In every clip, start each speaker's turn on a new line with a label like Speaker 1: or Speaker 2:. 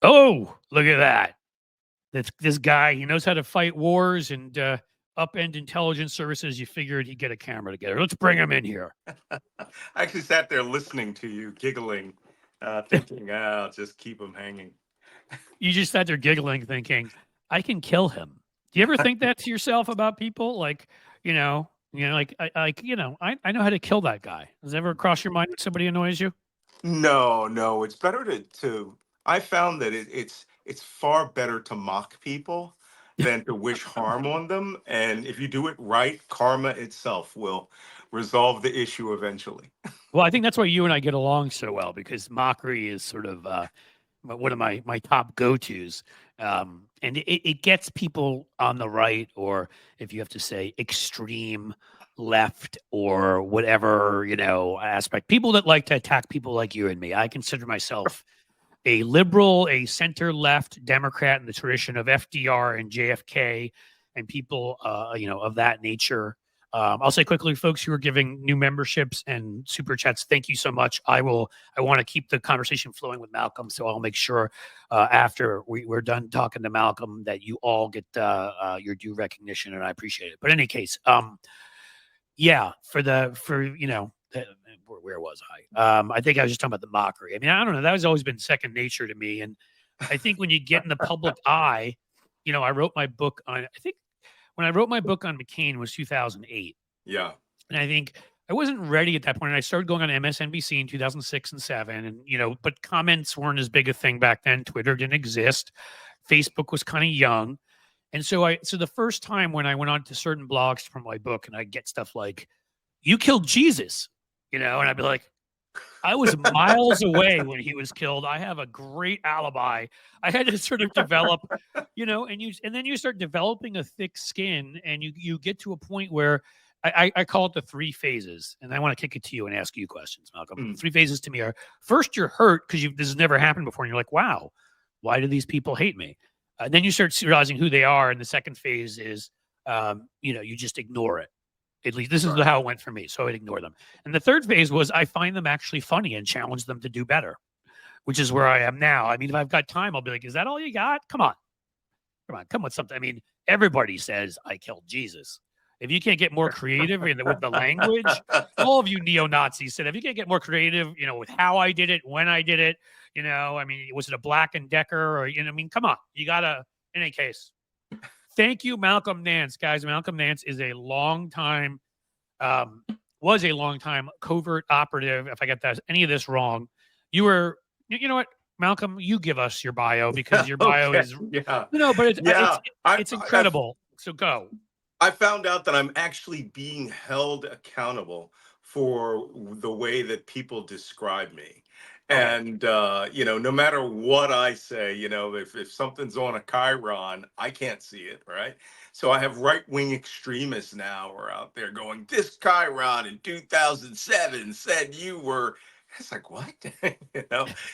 Speaker 1: Oh, look at that. This guy, he knows how to fight wars and upend intelligence services. You figured he'd get a camera together. Let's bring him in here.
Speaker 2: I actually sat there listening to you, giggling, thinking, I'll just keep him hanging.
Speaker 1: You just sat there giggling, thinking, I can kill him. Do you ever think that to yourself about people? Like, I know how to kill that guy. Does it ever cross your mind when somebody annoys you?
Speaker 2: No, no, it's better to I found that it's far better to mock people than to wish harm on them. And if you do it right, karma itself will resolve the issue eventually.
Speaker 1: Well, I think that's why you and I get along so well because mockery is sort of one of my top go tos, and it gets people on the right, or if you have to say extreme left or whatever aspect. People that like to attack people like you and me. I consider myself a liberal, a center left Democrat in the tradition of FDR and JFK and people, of that nature. I'll say quickly, folks who are giving new memberships and super chats, thank you so much. I want to keep the conversation flowing with Malcolm, so I'll make sure after we're done talking to Malcolm that you all get your due recognition, and I appreciate it. But in any case, yeah, where was I? I think I was just talking about the mockery. I mean, I don't know. That has always been second nature to me. And I think when you get in the public eye, I wrote my book on, I think when I wrote my book on McCain was 2008.
Speaker 2: Yeah.
Speaker 1: And I think I wasn't ready at that point. And I started going on MSNBC in 2006 and 7. And, but comments weren't as big a thing back then. Twitter didn't exist. Facebook was kind of young. And so the first time when I went on to certain blogs from my book and I get stuff like, you killed Jesus, and I'd be like, I was miles away when he was killed. I have a great alibi. I had to sort of develop, and then you start developing a thick skin and you get to a point where I call it the three phases. And I want to kick it to you and ask you questions, Malcolm. The three phases to me are first, you're hurt because this has never happened before. And you're like, wow, why do these people hate me? Then you start realizing who they are. And the second phase is, you just ignore it. At least this is how it went for me. So I'd ignore them. And the third phase was I find them actually funny and challenge them to do better, which is where I am now. I mean, if I've got time, I'll be like, is that all you got? Come with something. I mean, everybody says I killed Jesus. If you can't get more creative with the language, all of you neo-Nazis said, if you can't get more creative, with how I did it, when I did it, I mean, was it a Black and Decker or, come on, you gotta, in any case. Thank you, Malcolm Nance, guys. Malcolm Nance is was a long time covert operative. If I get any of this wrong, you were, you know what, Malcolm, you give us your bio because your bio is, but it's incredible. So go.
Speaker 2: I found out that I'm actually being held accountable for the way that people describe me. And, no matter what I say, if something's on a Chiron, I can't see it, right? So I have right-wing extremists now who are out there going, this Chiron in 2007 said you were. It's like, what?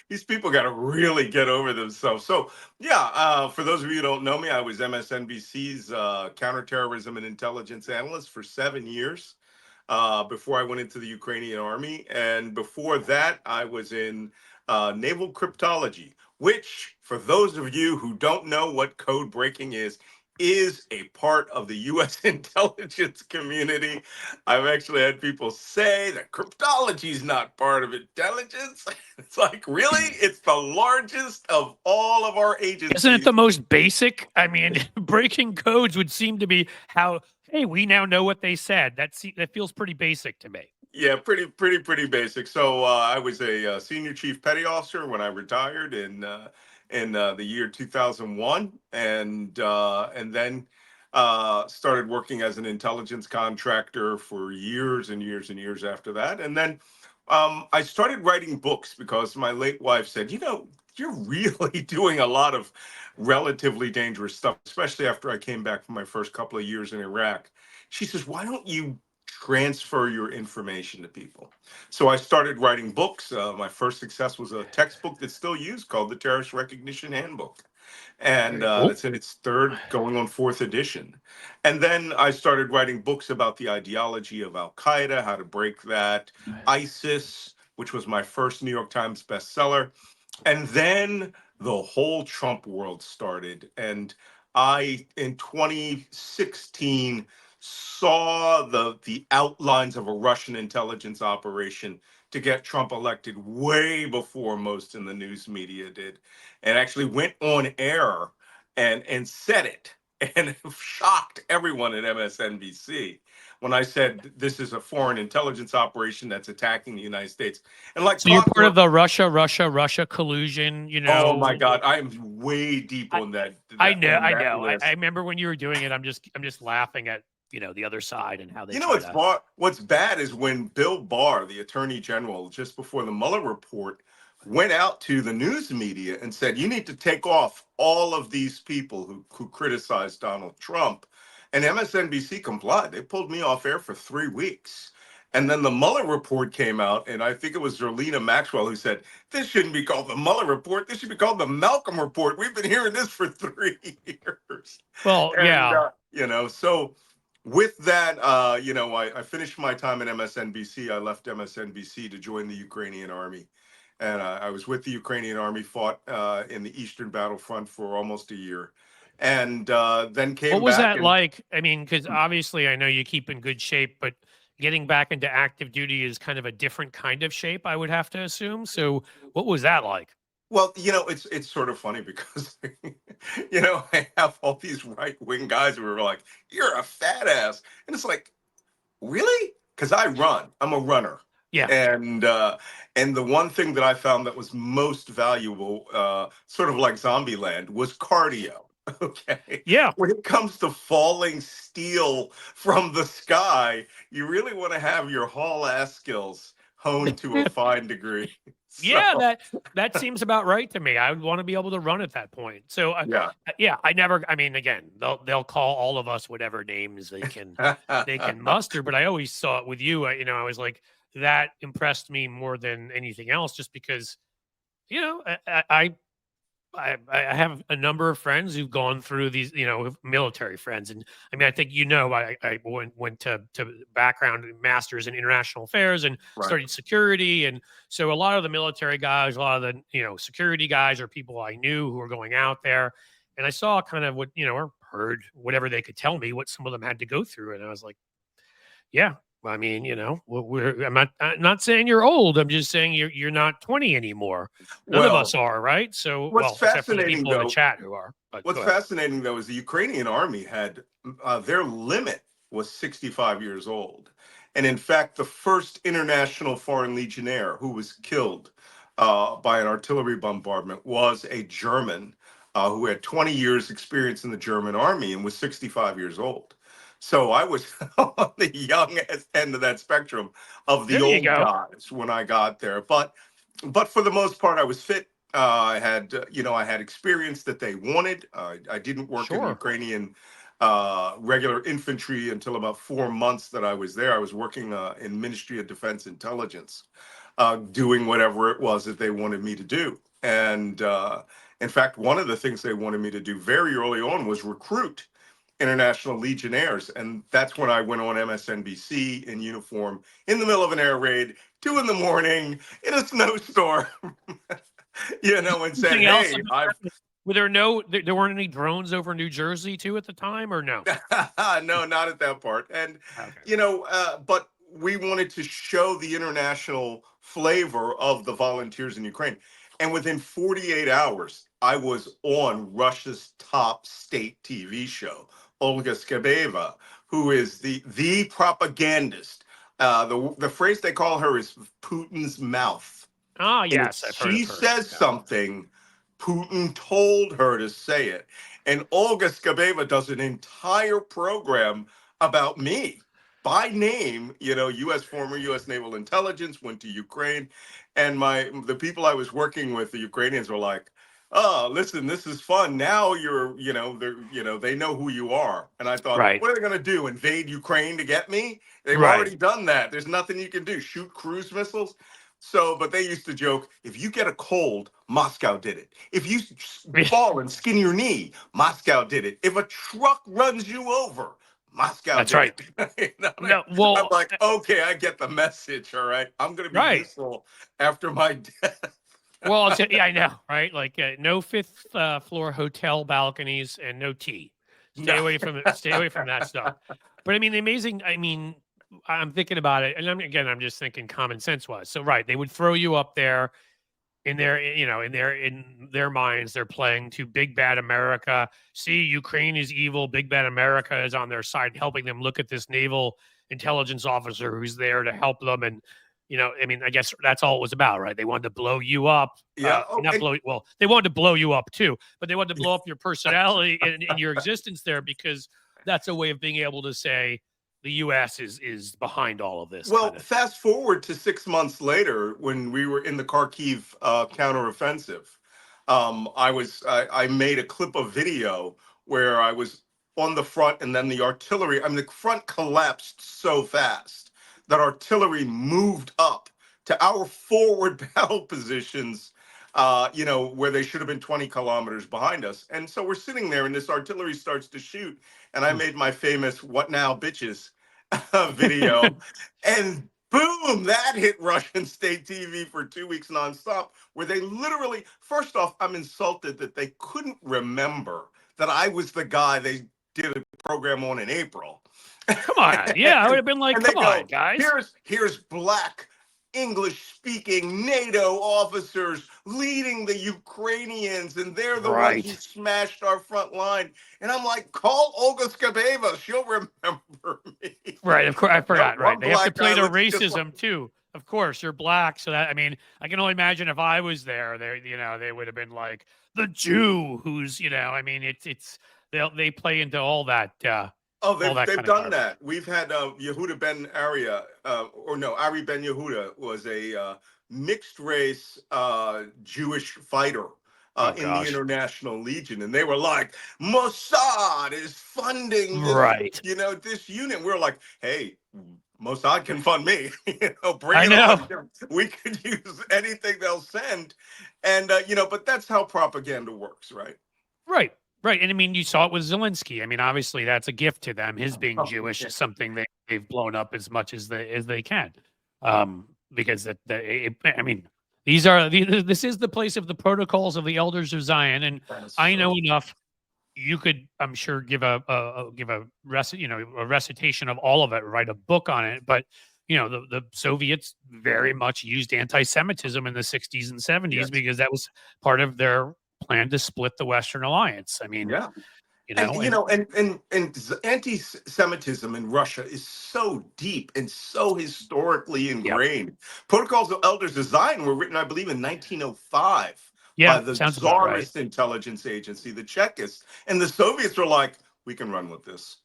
Speaker 2: These people got to really get over themselves. So, yeah, for those of you who don't know me, I was MSNBC's counterterrorism and intelligence analyst for 7 years before I went into the Ukrainian army. And before that, I was in naval cryptology, which, for those of you who don't know what code breaking is a part of the U.S. intelligence community. I've actually had people say that cryptology is not part of intelligence. It's like, really? It's the largest of all of our agencies.
Speaker 1: Isn't it the most basic? I mean, breaking codes would seem to be how, hey, we now know what they said. That feels pretty basic to me.
Speaker 2: Yeah, pretty basic. So I was a senior chief petty officer when I retired in the year 2001, and then started working as an intelligence contractor for years and years and years after that. And then I started writing books because my late wife said, you're really doing a lot of relatively dangerous stuff, especially after I came back from my first couple of years in Iraq. She says, why don't you transfer your information to people? So I started writing books. My first success was a textbook that's still used called the Terrorist Recognition Handbook. And it's in its third, going on fourth edition. And then I started writing books about the ideology of Al Qaeda, how to break that, ISIS, which was my first New York Times bestseller. And then the whole Trump world started. And I, in 2016, saw the outlines of a Russian intelligence operation to get Trump elected way before most in the news media did, and actually went on air and said it, and shocked everyone at MSNBC when I said this is a foreign intelligence operation that's attacking the United States. And like
Speaker 1: So you're part of
Speaker 2: clockwork,
Speaker 1: the Russia collusion,
Speaker 2: oh my God, I am way deep
Speaker 1: I,
Speaker 2: on that
Speaker 1: I
Speaker 2: that
Speaker 1: know. I
Speaker 2: list.
Speaker 1: remember when you were doing it. I'm just laughing at the other side and how they
Speaker 2: You know
Speaker 1: try
Speaker 2: what's
Speaker 1: to.
Speaker 2: what's bad is when Bill Barr, the Attorney General, just before the Mueller report, went out to the news media and said, "You need to take off all of these people who criticized Donald Trump," and MSNBC complied. They pulled me off air for 3 weeks. And then the Mueller report came out, and I think it was Zerlina Maxwell who said, "This shouldn't be called the Mueller report. This should be called the Malcolm report. We've been hearing this for 3 years."
Speaker 1: Well,
Speaker 2: And
Speaker 1: yeah.
Speaker 2: so with that, I finished my time at MSNBC. I left MSNBC to join the Ukrainian army, and I was with the Ukrainian army, fought in the Eastern Battlefront for almost a year, and then
Speaker 1: What
Speaker 2: came
Speaker 1: was
Speaker 2: back
Speaker 1: that
Speaker 2: and.
Speaker 1: like? I mean, because obviously I know you keep in good shape, but getting back into active duty is kind of a different kind of shape, I would have to assume. So, what was that like?
Speaker 2: Well, it's sort of funny because I have all these right wing guys who are like, "You're a fat ass," and it's like, really? Because I run. I'm a runner.
Speaker 1: Yeah,
Speaker 2: And the one thing that I found that was most valuable, sort of like Zombieland, was cardio. Okay.
Speaker 1: yeah.
Speaker 2: When it comes to falling steel from the sky, you really want to have your haul ass skills honed to a fine degree.
Speaker 1: Yeah,
Speaker 2: So
Speaker 1: that seems about right to me. I would want to be able to run at that point. So,
Speaker 2: yeah.
Speaker 1: yeah, I never. I mean, again, they'll call all of us whatever names they can muster. But I always saw it with you. I was like that impressed me more than anything else, just because I have a number of friends who've gone through these, military friends, and I mean, I think I went to background masters in international affairs and
Speaker 2: Right.
Speaker 1: studied security, and so a lot of the military guys, a lot of the security guys are people I knew who were going out there, and I saw kind of what or heard whatever they could tell me what some of them had to go through, and I was like, yeah. I mean, I'm not saying you're old. I'm just saying you're not 20 anymore. None of us
Speaker 2: Well,
Speaker 1: are, right? So,
Speaker 2: what's
Speaker 1: well, except for the
Speaker 2: fascinating
Speaker 1: people in the
Speaker 2: though,
Speaker 1: chat who are. But
Speaker 2: What's
Speaker 1: go ahead.
Speaker 2: fascinating though is the Ukrainian army had their limit was 65 years old. And in fact, the first international foreign legionnaire who was killed by an artillery bombardment was a German who had 20 years experience in the German army and was 65 years old. So I was on the young end of that spectrum of the
Speaker 1: There you
Speaker 2: old
Speaker 1: go.
Speaker 2: guys when I got there. But for the most part, I was fit. I had experience that they wanted. I didn't work in
Speaker 1: Sure.
Speaker 2: Ukrainian regular infantry until about 4 months that I was there. I was working in Ministry of Defense Intelligence, doing whatever it was that they wanted me to do. And in fact, one of the things they wanted me to do very early on was recruit international legionnaires. And that's when I went on MSNBC in uniform in the middle of an air raid, 2 in the morning in a snowstorm, and said,
Speaker 1: Anything else?
Speaker 2: "Hey, I've."
Speaker 1: Were there weren't any drones over New Jersey too at the time, or no?
Speaker 2: No, not at that part. And,
Speaker 1: Okay.
Speaker 2: but we wanted to show the international flavor of the volunteers in Ukraine. And within 48 hours, I was on Russia's top state TV show, Olga Skabeva, who is the propagandist. The phrase they call her is Putin's mouth.
Speaker 1: Ah,
Speaker 2: And if
Speaker 1: yes, I've heard
Speaker 2: she
Speaker 1: of her.
Speaker 2: says
Speaker 1: Yeah.
Speaker 2: something, Putin told her to say it. And Olga Skabeva does an entire program about me by name, former US Naval Intelligence, went to Ukraine. And the people I was working with, the Ukrainians were like, "Oh, listen, this is fun. Now they know who you are." And I thought,
Speaker 1: Right.
Speaker 2: what are they going to do? Invade Ukraine to get me? They've
Speaker 1: Right.
Speaker 2: already done that. There's nothing you can do. Shoot cruise missiles. So, but they used to joke, if you get a cold, Moscow did it. If you fall and skin your knee, Moscow did it. If a truck runs you over, Moscow
Speaker 1: That's
Speaker 2: did
Speaker 1: right.
Speaker 2: it. I'm
Speaker 1: No, well,
Speaker 2: like, okay, I get the message. All right. I'm going to be
Speaker 1: right.
Speaker 2: useful after my death.
Speaker 1: Well, yeah, I know, right? Like no fifth floor hotel balconies and no tea. Stay
Speaker 2: No.
Speaker 1: away from it. Stay away from that stuff. But I mean, the amazing. I mean, I'm thinking about it, and I'm just thinking common sense wise. So right, they would throw you up there in their, in their minds, they're playing to big bad America. See, Ukraine is evil. Big bad America is on their side, helping them. Look at this naval intelligence officer who's there to help them. And I mean, I guess that's all it was about, right? They wanted to blow you up.
Speaker 2: Yeah. Oh,
Speaker 1: Not
Speaker 2: and
Speaker 1: blow. Well, they wanted to blow you up too, but they wanted to blow up your personality and your existence there, because that's a way of being able to say the U.S. is behind all of this kind
Speaker 2: well,
Speaker 1: of thing.
Speaker 2: fast forward to 6 months later when we were in the Kharkiv counteroffensive. I made a clip of video where I was on the front, and then the artillery. I mean, the front collapsed so fast that artillery moved up to our forward battle positions. Where they should have been 20 kilometers behind us. And so we're sitting there, and this artillery starts to shoot. And I made my famous "What now, bitches?" video, and boom, that hit Russian state TV for 2 weeks nonstop, where they literally, first off, I'm insulted that they couldn't remember that I was the guy they did a program on in April.
Speaker 1: Come on, yeah, I would have been like,
Speaker 2: And they
Speaker 1: come on,
Speaker 2: go,
Speaker 1: guys.
Speaker 2: here's black English speaking NATO officers leading the Ukrainians, and they're the ones who
Speaker 1: Right.
Speaker 2: smashed our front line. And I'm like, call Olga Skabeva, she'll remember me.
Speaker 1: Right, of course, I
Speaker 2: No,
Speaker 1: forgot, right.
Speaker 2: one
Speaker 1: They have to
Speaker 2: black
Speaker 1: play
Speaker 2: guy
Speaker 1: to
Speaker 2: looks just like.
Speaker 1: racism too. Of course, you're black, so that, I mean, I can only imagine if I was there, they would have been like the Jew who's, I mean, it's they play into
Speaker 2: Oh,
Speaker 1: all that
Speaker 2: they've
Speaker 1: kind of
Speaker 2: done
Speaker 1: garbage.
Speaker 2: that. We've had Yehuda Ben Aria, or no, Ari Ben Yehuda was a mixed race Jewish fighter
Speaker 1: Oh
Speaker 2: in the
Speaker 1: gosh.
Speaker 2: International Legion, and they were like, Mossad is funding
Speaker 1: Right.
Speaker 2: this unit. We are like, hey, Mossad can fund me. Bring
Speaker 1: I
Speaker 2: it
Speaker 1: know.
Speaker 2: on. We could use anything they'll send, and but that's how propaganda works, right?
Speaker 1: Right. Right. And I mean, you saw it with Zelensky. I mean, obviously that's a gift to them. His being
Speaker 2: Oh,
Speaker 1: Jewish
Speaker 2: yeah.
Speaker 1: is something they've blown up as much as they can. Because I mean, this is the place of the protocols of the elders of Zion. And
Speaker 2: That is
Speaker 1: I
Speaker 2: so
Speaker 1: know
Speaker 2: true.
Speaker 1: enough. You could, I'm sure, give a recitation of all of it, write a book on it. But the Soviets very much used anti-Semitism in the 60s and 70s
Speaker 2: Yes.
Speaker 1: because that was part of their plan to split the Western Alliance. I mean,
Speaker 2: Yeah. And
Speaker 1: and
Speaker 2: anti-Semitism in Russia is so deep and so historically
Speaker 1: yeah,
Speaker 2: ingrained. Protocols of Elders Design were written, I believe, in 1905 by
Speaker 1: yeah,
Speaker 2: the
Speaker 1: sounds about right.
Speaker 2: Tsarist intelligence agency, the Chekists, and the Soviets were like, "We can run with this."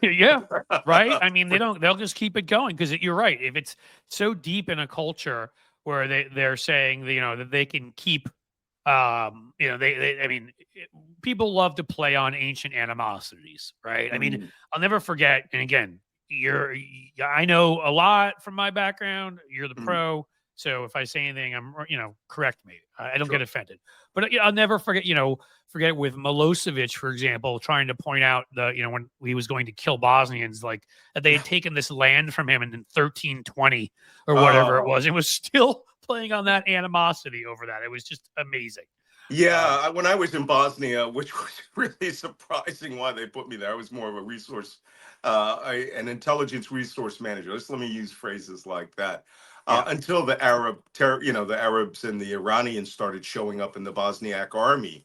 Speaker 1: Yeah, right. I mean, they'll just keep it going because you're right. If it's so deep in a culture where they're saying that they can keep I mean, people love to play on ancient animosities, right? I mean,
Speaker 2: Mm,
Speaker 1: I'll never forget. And again, I know a lot from my background. You're the
Speaker 2: mm,
Speaker 1: pro. So if I say anything, correct me. I don't get
Speaker 2: sure.
Speaker 1: offended. But I'll never forget, forget with Milosevic, for example, trying to point out when he was going to kill Bosnians, like that they had taken this land from him in 1320 or whatever it
Speaker 2: Oh,
Speaker 1: was. It was still playing on that animosity over that. It was just amazing.
Speaker 2: yeah. When I was in Bosnia, which was really surprising why they put me there, I was more of a resource, an intelligence resource manager. Let me use phrases like that.
Speaker 1: Yeah.
Speaker 2: Until the Arabs and the Iranians started showing up in the Bosniak army.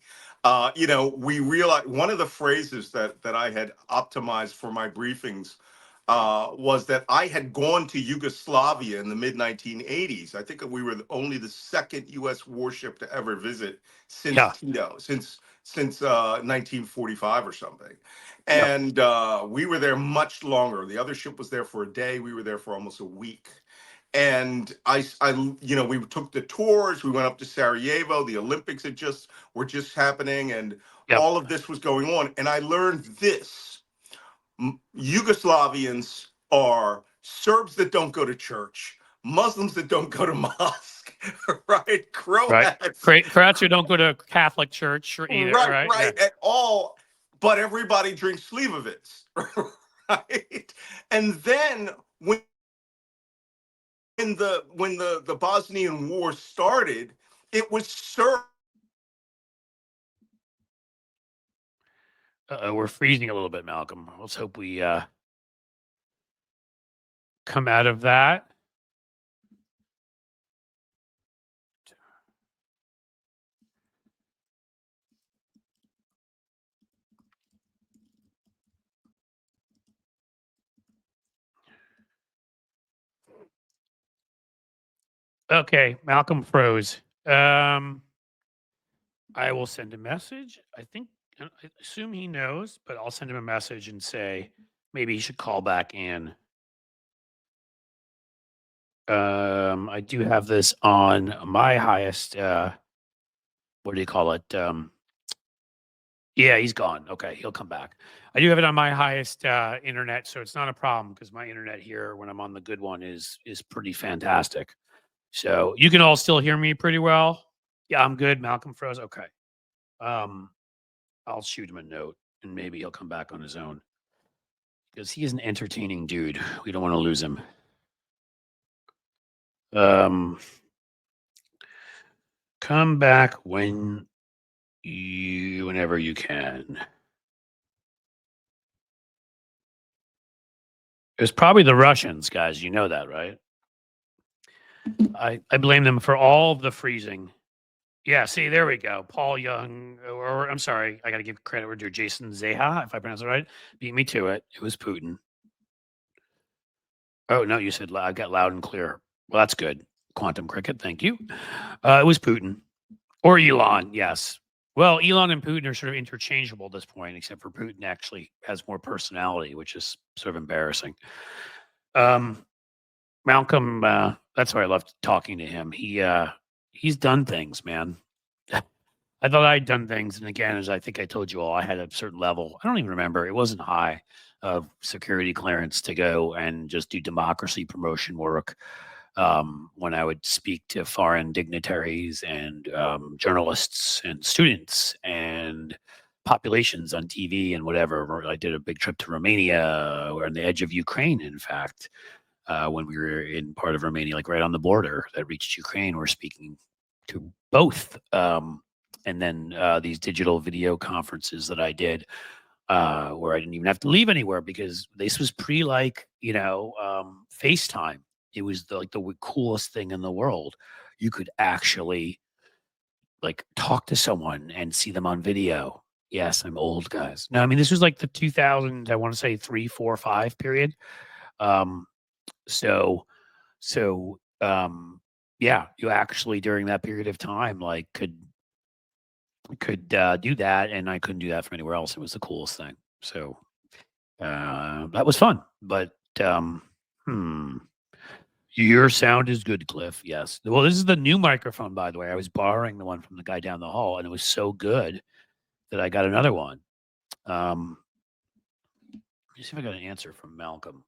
Speaker 2: We realized one of the phrases that I had optimized for my briefings was that I had gone to Yugoslavia in the mid 1980s. I think we were only the second U.S. warship to ever visit since
Speaker 1: Yeah.
Speaker 2: Tito, since 1945 or something,
Speaker 1: Yeah.
Speaker 2: and we were there much longer. The other ship was there for a day. We were there for almost a week. And we took the tours. We went up to Sarajevo. The Olympics were just happening, and
Speaker 1: Yep.
Speaker 2: all of this was going on. And I learned this: Yugoslavians are Serbs that don't go to church, Muslims that don't go to mosque, right?
Speaker 1: Right.
Speaker 2: Croats,
Speaker 1: Croats who don't go to Catholic church or either.
Speaker 2: right,
Speaker 1: Right. Yeah.
Speaker 2: right, at all. But everybody drinks Slivovitz, right? And then when the Bosnian War started, it was served.
Speaker 1: We're freezing a little bit, Malcolm. Let's hope we come out of that. Okay, Malcolm froze. I will send a message. I assume he knows, but I'll send him a message and say maybe he should call back in. I do have this on my highest. What do you call it? Yeah, he's gone. Okay, he'll come back. I do have it on my highest internet, so it's not a problem because my internet here, when I'm on the good one, is pretty fantastic. So you can all still hear me pretty well. Yeah, I'm good. Malcolm froze. Okay. I'll shoot him a note and maybe he'll come back on his own because he is an entertaining dude. We don't want to lose him. Come back whenever you can. It was probably the Russians, guys. You know that, right? I blame them for all the freezing. Yeah, see, there we go. Paul Young, or I'm sorry, I got to give credit to Jason Zeha, if I pronounce it right. Beat me to it. It was Putin. Oh, no, you said I got loud and clear. Well, that's good. Quantum Cricket, thank you. It was Putin. Or Elon, yes. Well, Elon and Putin are sort of interchangeable at this point, except for Putin actually has more personality, which is sort of embarrassing. Malcolm, that's why I love talking to him. He's done things, man. I thought I'd done things, and again, as I think I told you all, I had a certain level. I don't even remember; it wasn't high of security clearance to go and just do democracy promotion work. When I would speak to foreign dignitaries and journalists and students and populations on TV and whatever. I did a big trip to Romania. We're on the edge of Ukraine, in fact. When we were in part of Romania, like right on the border that reached Ukraine, we're speaking to both. And then these digital video conferences that I did, where I didn't even have to leave anywhere because this was pre FaceTime. It was the coolest thing in the world. You could actually like talk to someone and see them on video. Yes, I'm old, guys. No, I mean this was like the 2000, I want to say 3, 4, 5 period. So yeah, you actually during that period of time like could do that, and I couldn't do that from anywhere else. It was the coolest thing. So that was fun. But your sound is good, Cliff. Yes. Well, this is the new microphone, by the way. I was borrowing the one from the guy down the hall, and it was so good that I got another one. Let me see if I got an answer from Malcolm.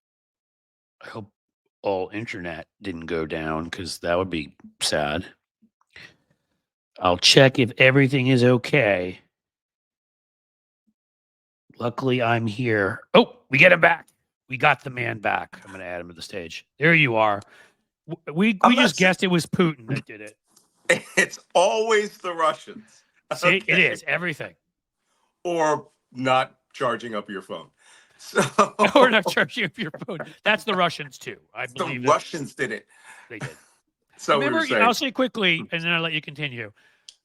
Speaker 1: I hope all internet didn't go down because that would be sad. I'll check if everything is okay. Luckily, I'm here. Oh, we get him back. We got the man back. I'm going to add him to the stage. There you are. We just guessed it was Putin that did it.
Speaker 2: It's always the Russians.
Speaker 1: See, it is everything.
Speaker 2: Or not charging up your phone. So,
Speaker 1: or not charging up your phone. That's the Russians too. I believe
Speaker 2: the Russians did it.
Speaker 1: They did.
Speaker 2: So
Speaker 1: remember, I'll say quickly, and then I'll let you continue.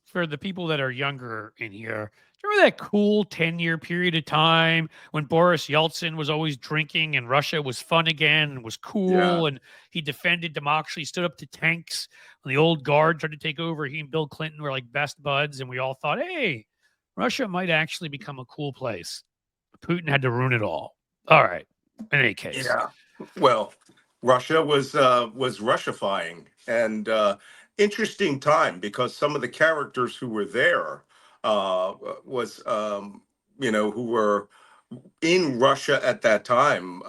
Speaker 1: For the people that are younger in here, remember that cool 10-year period of time when Boris Yeltsin was always drinking and Russia was fun again and was cool, and he defended democracy, stood up to tanks when the old guard tried to take over. He and Bill Clinton were like best buds, and we all thought, hey, Russia might actually become a cool place. Putin had to ruin it all. All right. In any case.
Speaker 2: Yeah. Well, Russia was Russifying, and interesting time because some of the characters who were there was who were in Russia at that time,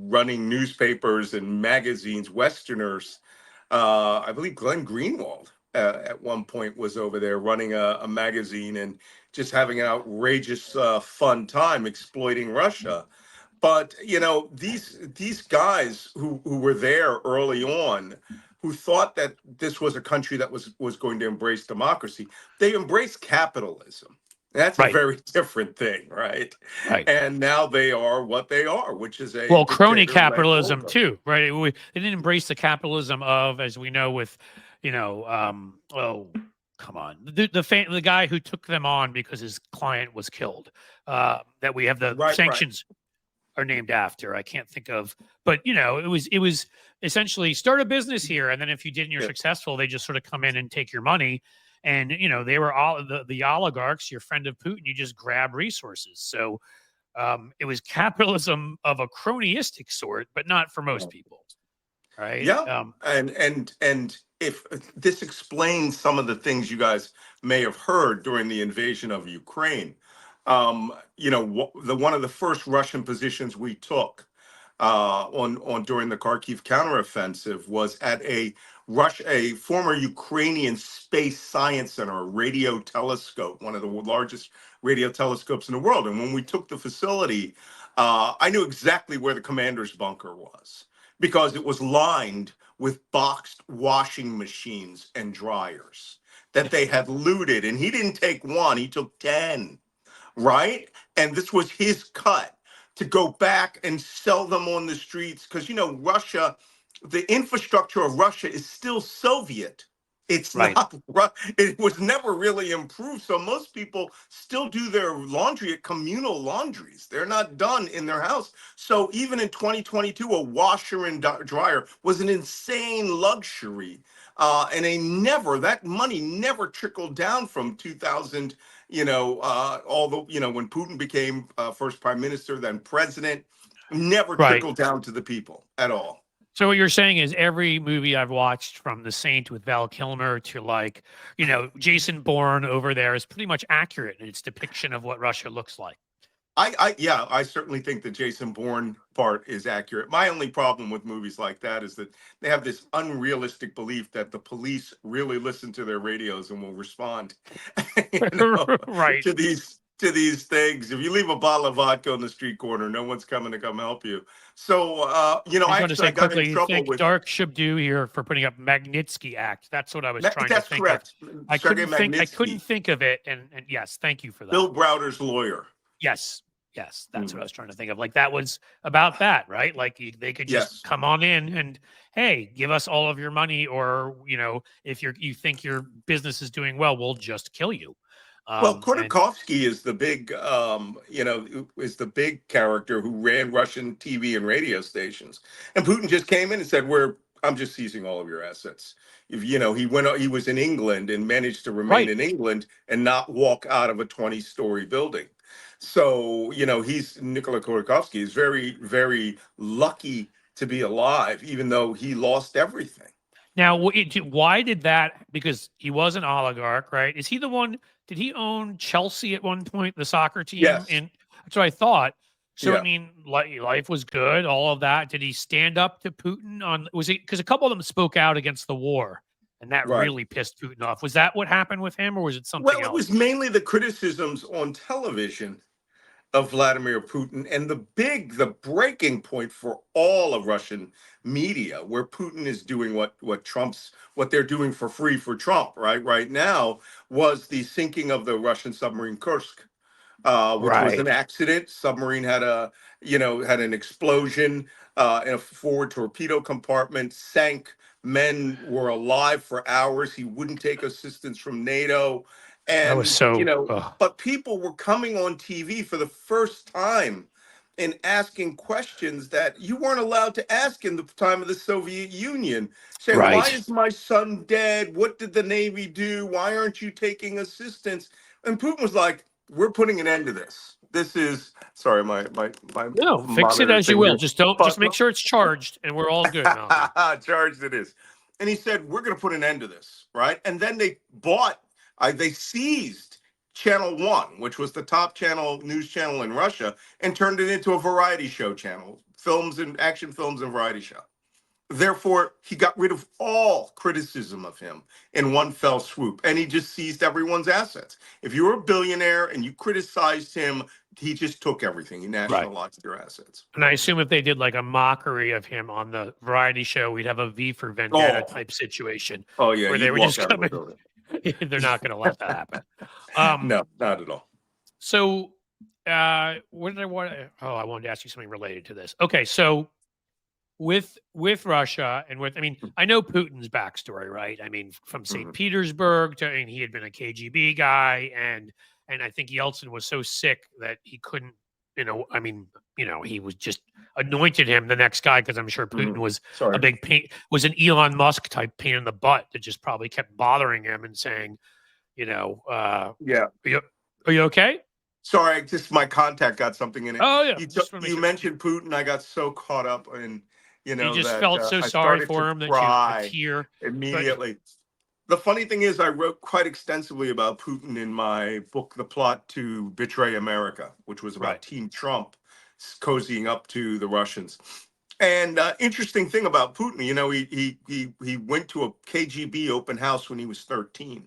Speaker 2: running newspapers and magazines, Westerners. I believe Glenn Greenwald at one point was over there running a magazine and just having an outrageous fun time exploiting Russia. But these guys who were there early on who thought that this was a country that was going to embrace democracy. They embraced capitalism. That's a
Speaker 1: Right.
Speaker 2: very different thing, right?
Speaker 1: Right.
Speaker 2: And now they are what they are, which is a
Speaker 1: Well, crony
Speaker 2: dictator-led
Speaker 1: capitalism
Speaker 2: world.
Speaker 1: too, right? They didn't embrace the capitalism of, as we know, with, oh, come on, the guy who took them on because his client was killed. That we have the
Speaker 2: Right, right.
Speaker 1: sanctions are named after. I can't think of, but it was essentially start a business here, and then if you did and you're
Speaker 2: Yeah.
Speaker 1: successful, they just sort of come in and take your money. And they were all the oligarchs, your friend of Putin. You just grab resources. So it was capitalism of a cronyistic sort, but not for most people, right?
Speaker 2: Yeah, and if this explains some of the things you guys may have heard during the invasion of Ukraine, the one of the first Russian positions we took on during the Kharkiv counteroffensive was at a former Ukrainian space science center, a radio telescope, one of the largest radio telescopes in the world. And when we took the facility, I knew exactly where the commander's bunker was, because it was lined with boxed washing machines and dryers that they had looted. And he didn't take one, he took 10, right? And this was his cut to go back and sell them on the streets. Because, Russia, the infrastructure of Russia is still Soviet. It's
Speaker 1: Right.
Speaker 2: not, it was never really improved. So most people still do their laundry at communal laundries. They're not done in their house. So even in 2022, a washer and dryer was an insane luxury. And that money never trickled down from 2000, when Putin became first prime minister, then president, never
Speaker 1: Right.
Speaker 2: trickled down to the people at all.
Speaker 1: So what you're saying is every movie I've watched, from The Saint with Val Kilmer to Jason Bourne over there, is pretty much accurate in its depiction of what Russia looks like.
Speaker 2: I certainly think the Jason Bourne part is accurate. My only problem with movies like that is that they have this unrealistic belief that the police really listen to their radios and will respond
Speaker 1: Right.
Speaker 2: to these things. If you leave a bottle of vodka on the street corner, no one's coming to come help you. So
Speaker 1: I want to say
Speaker 2: I got in
Speaker 1: quickly,
Speaker 2: trouble
Speaker 1: thank
Speaker 2: with
Speaker 1: Dark Shabdu here for putting up Magnitsky Act. That's what I was trying to
Speaker 2: that's
Speaker 1: think
Speaker 2: correct.
Speaker 1: of. I
Speaker 2: Sergei
Speaker 1: couldn't
Speaker 2: Magnitsky,
Speaker 1: think of it, and yes, thank you for that.
Speaker 2: Bill Browder's lawyer.
Speaker 1: Yes, that's what I was trying to think of. Like, that was about that, right? Like, they could just come on in and, hey, give us all of your money, or if you think your business is doing well, we'll just kill you.
Speaker 2: Well, Khodorkovsky is the big character who ran Russian TV and radio stations, and Putin just came in and said, I'm just seizing all of your assets." He was in England and managed to remain in England and not walk out of a 20-story building. So, Nikola Khodorkovsky is very, very lucky to be alive, even though he lost everything.
Speaker 1: Now, why did that? Because he was an oligarch, right? Is he the one? Did he own Chelsea at one point, the soccer team?
Speaker 2: Yes.
Speaker 1: And that's what I thought. So,
Speaker 2: Yeah.
Speaker 1: I mean, life was good, all of that. Did he stand up to Putin was it because a couple of them spoke out against the war, and that really pissed Putin off? Was that what happened with him, or was it something else?
Speaker 2: Well, it was mainly the criticisms on television of Vladimir Putin, and the breaking point for all of Russian media, where Putin is doing what they're doing for free for Trump right now, was the sinking of the Russian submarine Kursk, which was an accident. Submarine had an explosion in a forward torpedo compartment, sank. Men were alive for hours. He wouldn't take assistance from NATO. And,
Speaker 1: that was so,
Speaker 2: but people were coming on TV for the first time and asking questions that you weren't allowed to ask in the time of the Soviet Union. Saying, why is my son dead? What did the Navy do? Why aren't you taking assistance? And Putin was like, we're putting an end to this. This is, sorry, my
Speaker 1: no, fix it as you will. Just make sure it's charged, and we're all good.
Speaker 2: Charged it is. And he said, we're going to put an end to this, right? And then they seized Channel 1, which was the top news channel in Russia, and turned it into a variety show channel, action films and variety show. Therefore, he got rid of all criticism of him in one fell swoop, and he just seized everyone's assets. If you were a billionaire and you criticized him, he just took everything. He
Speaker 1: Right.
Speaker 2: nationalized your assets.
Speaker 1: And I assume if they did like a mockery of him on the variety show, we'd have a V for Vendetta type situation
Speaker 2: Oh yeah,
Speaker 1: where they
Speaker 2: you'd
Speaker 1: were
Speaker 2: walk
Speaker 1: just
Speaker 2: out of the
Speaker 1: coming.
Speaker 2: building.
Speaker 1: They're not going to let that happen.
Speaker 2: No, not at all.
Speaker 1: So, what did I want? Oh, I wanted to ask you something related to this. Okay, so with Russia and with, I mean, I know Putin's backstory, right? I mean, from St.
Speaker 2: Mhm.
Speaker 1: Petersburg to, I mean, he had been a KGB guy, and I think Yeltsin was so sick that he couldn't, I mean, he was just anointed him the next guy because I'm sure Putin was a
Speaker 2: Sorry.
Speaker 1: big pain, was an Elon Musk type pain in the butt that just probably kept bothering him and saying,
Speaker 2: Yeah.
Speaker 1: are you okay?
Speaker 2: Sorry, just my contact got something in it.
Speaker 1: Oh yeah, just want to make
Speaker 2: You
Speaker 1: sure.
Speaker 2: mentioned Putin. I got so caught up in,
Speaker 1: You just
Speaker 2: that
Speaker 1: felt so
Speaker 2: I
Speaker 1: sorry
Speaker 2: started
Speaker 1: for
Speaker 2: to
Speaker 1: him that a
Speaker 2: cry
Speaker 1: tear. But
Speaker 2: immediately. The funny thing is, I wrote quite extensively about Putin in my book, The Plot to Betray America, which was
Speaker 1: right,
Speaker 2: about Team Trump cozying up to the Russians. And interesting thing about Putin, he went to a KGB open house when he was 13,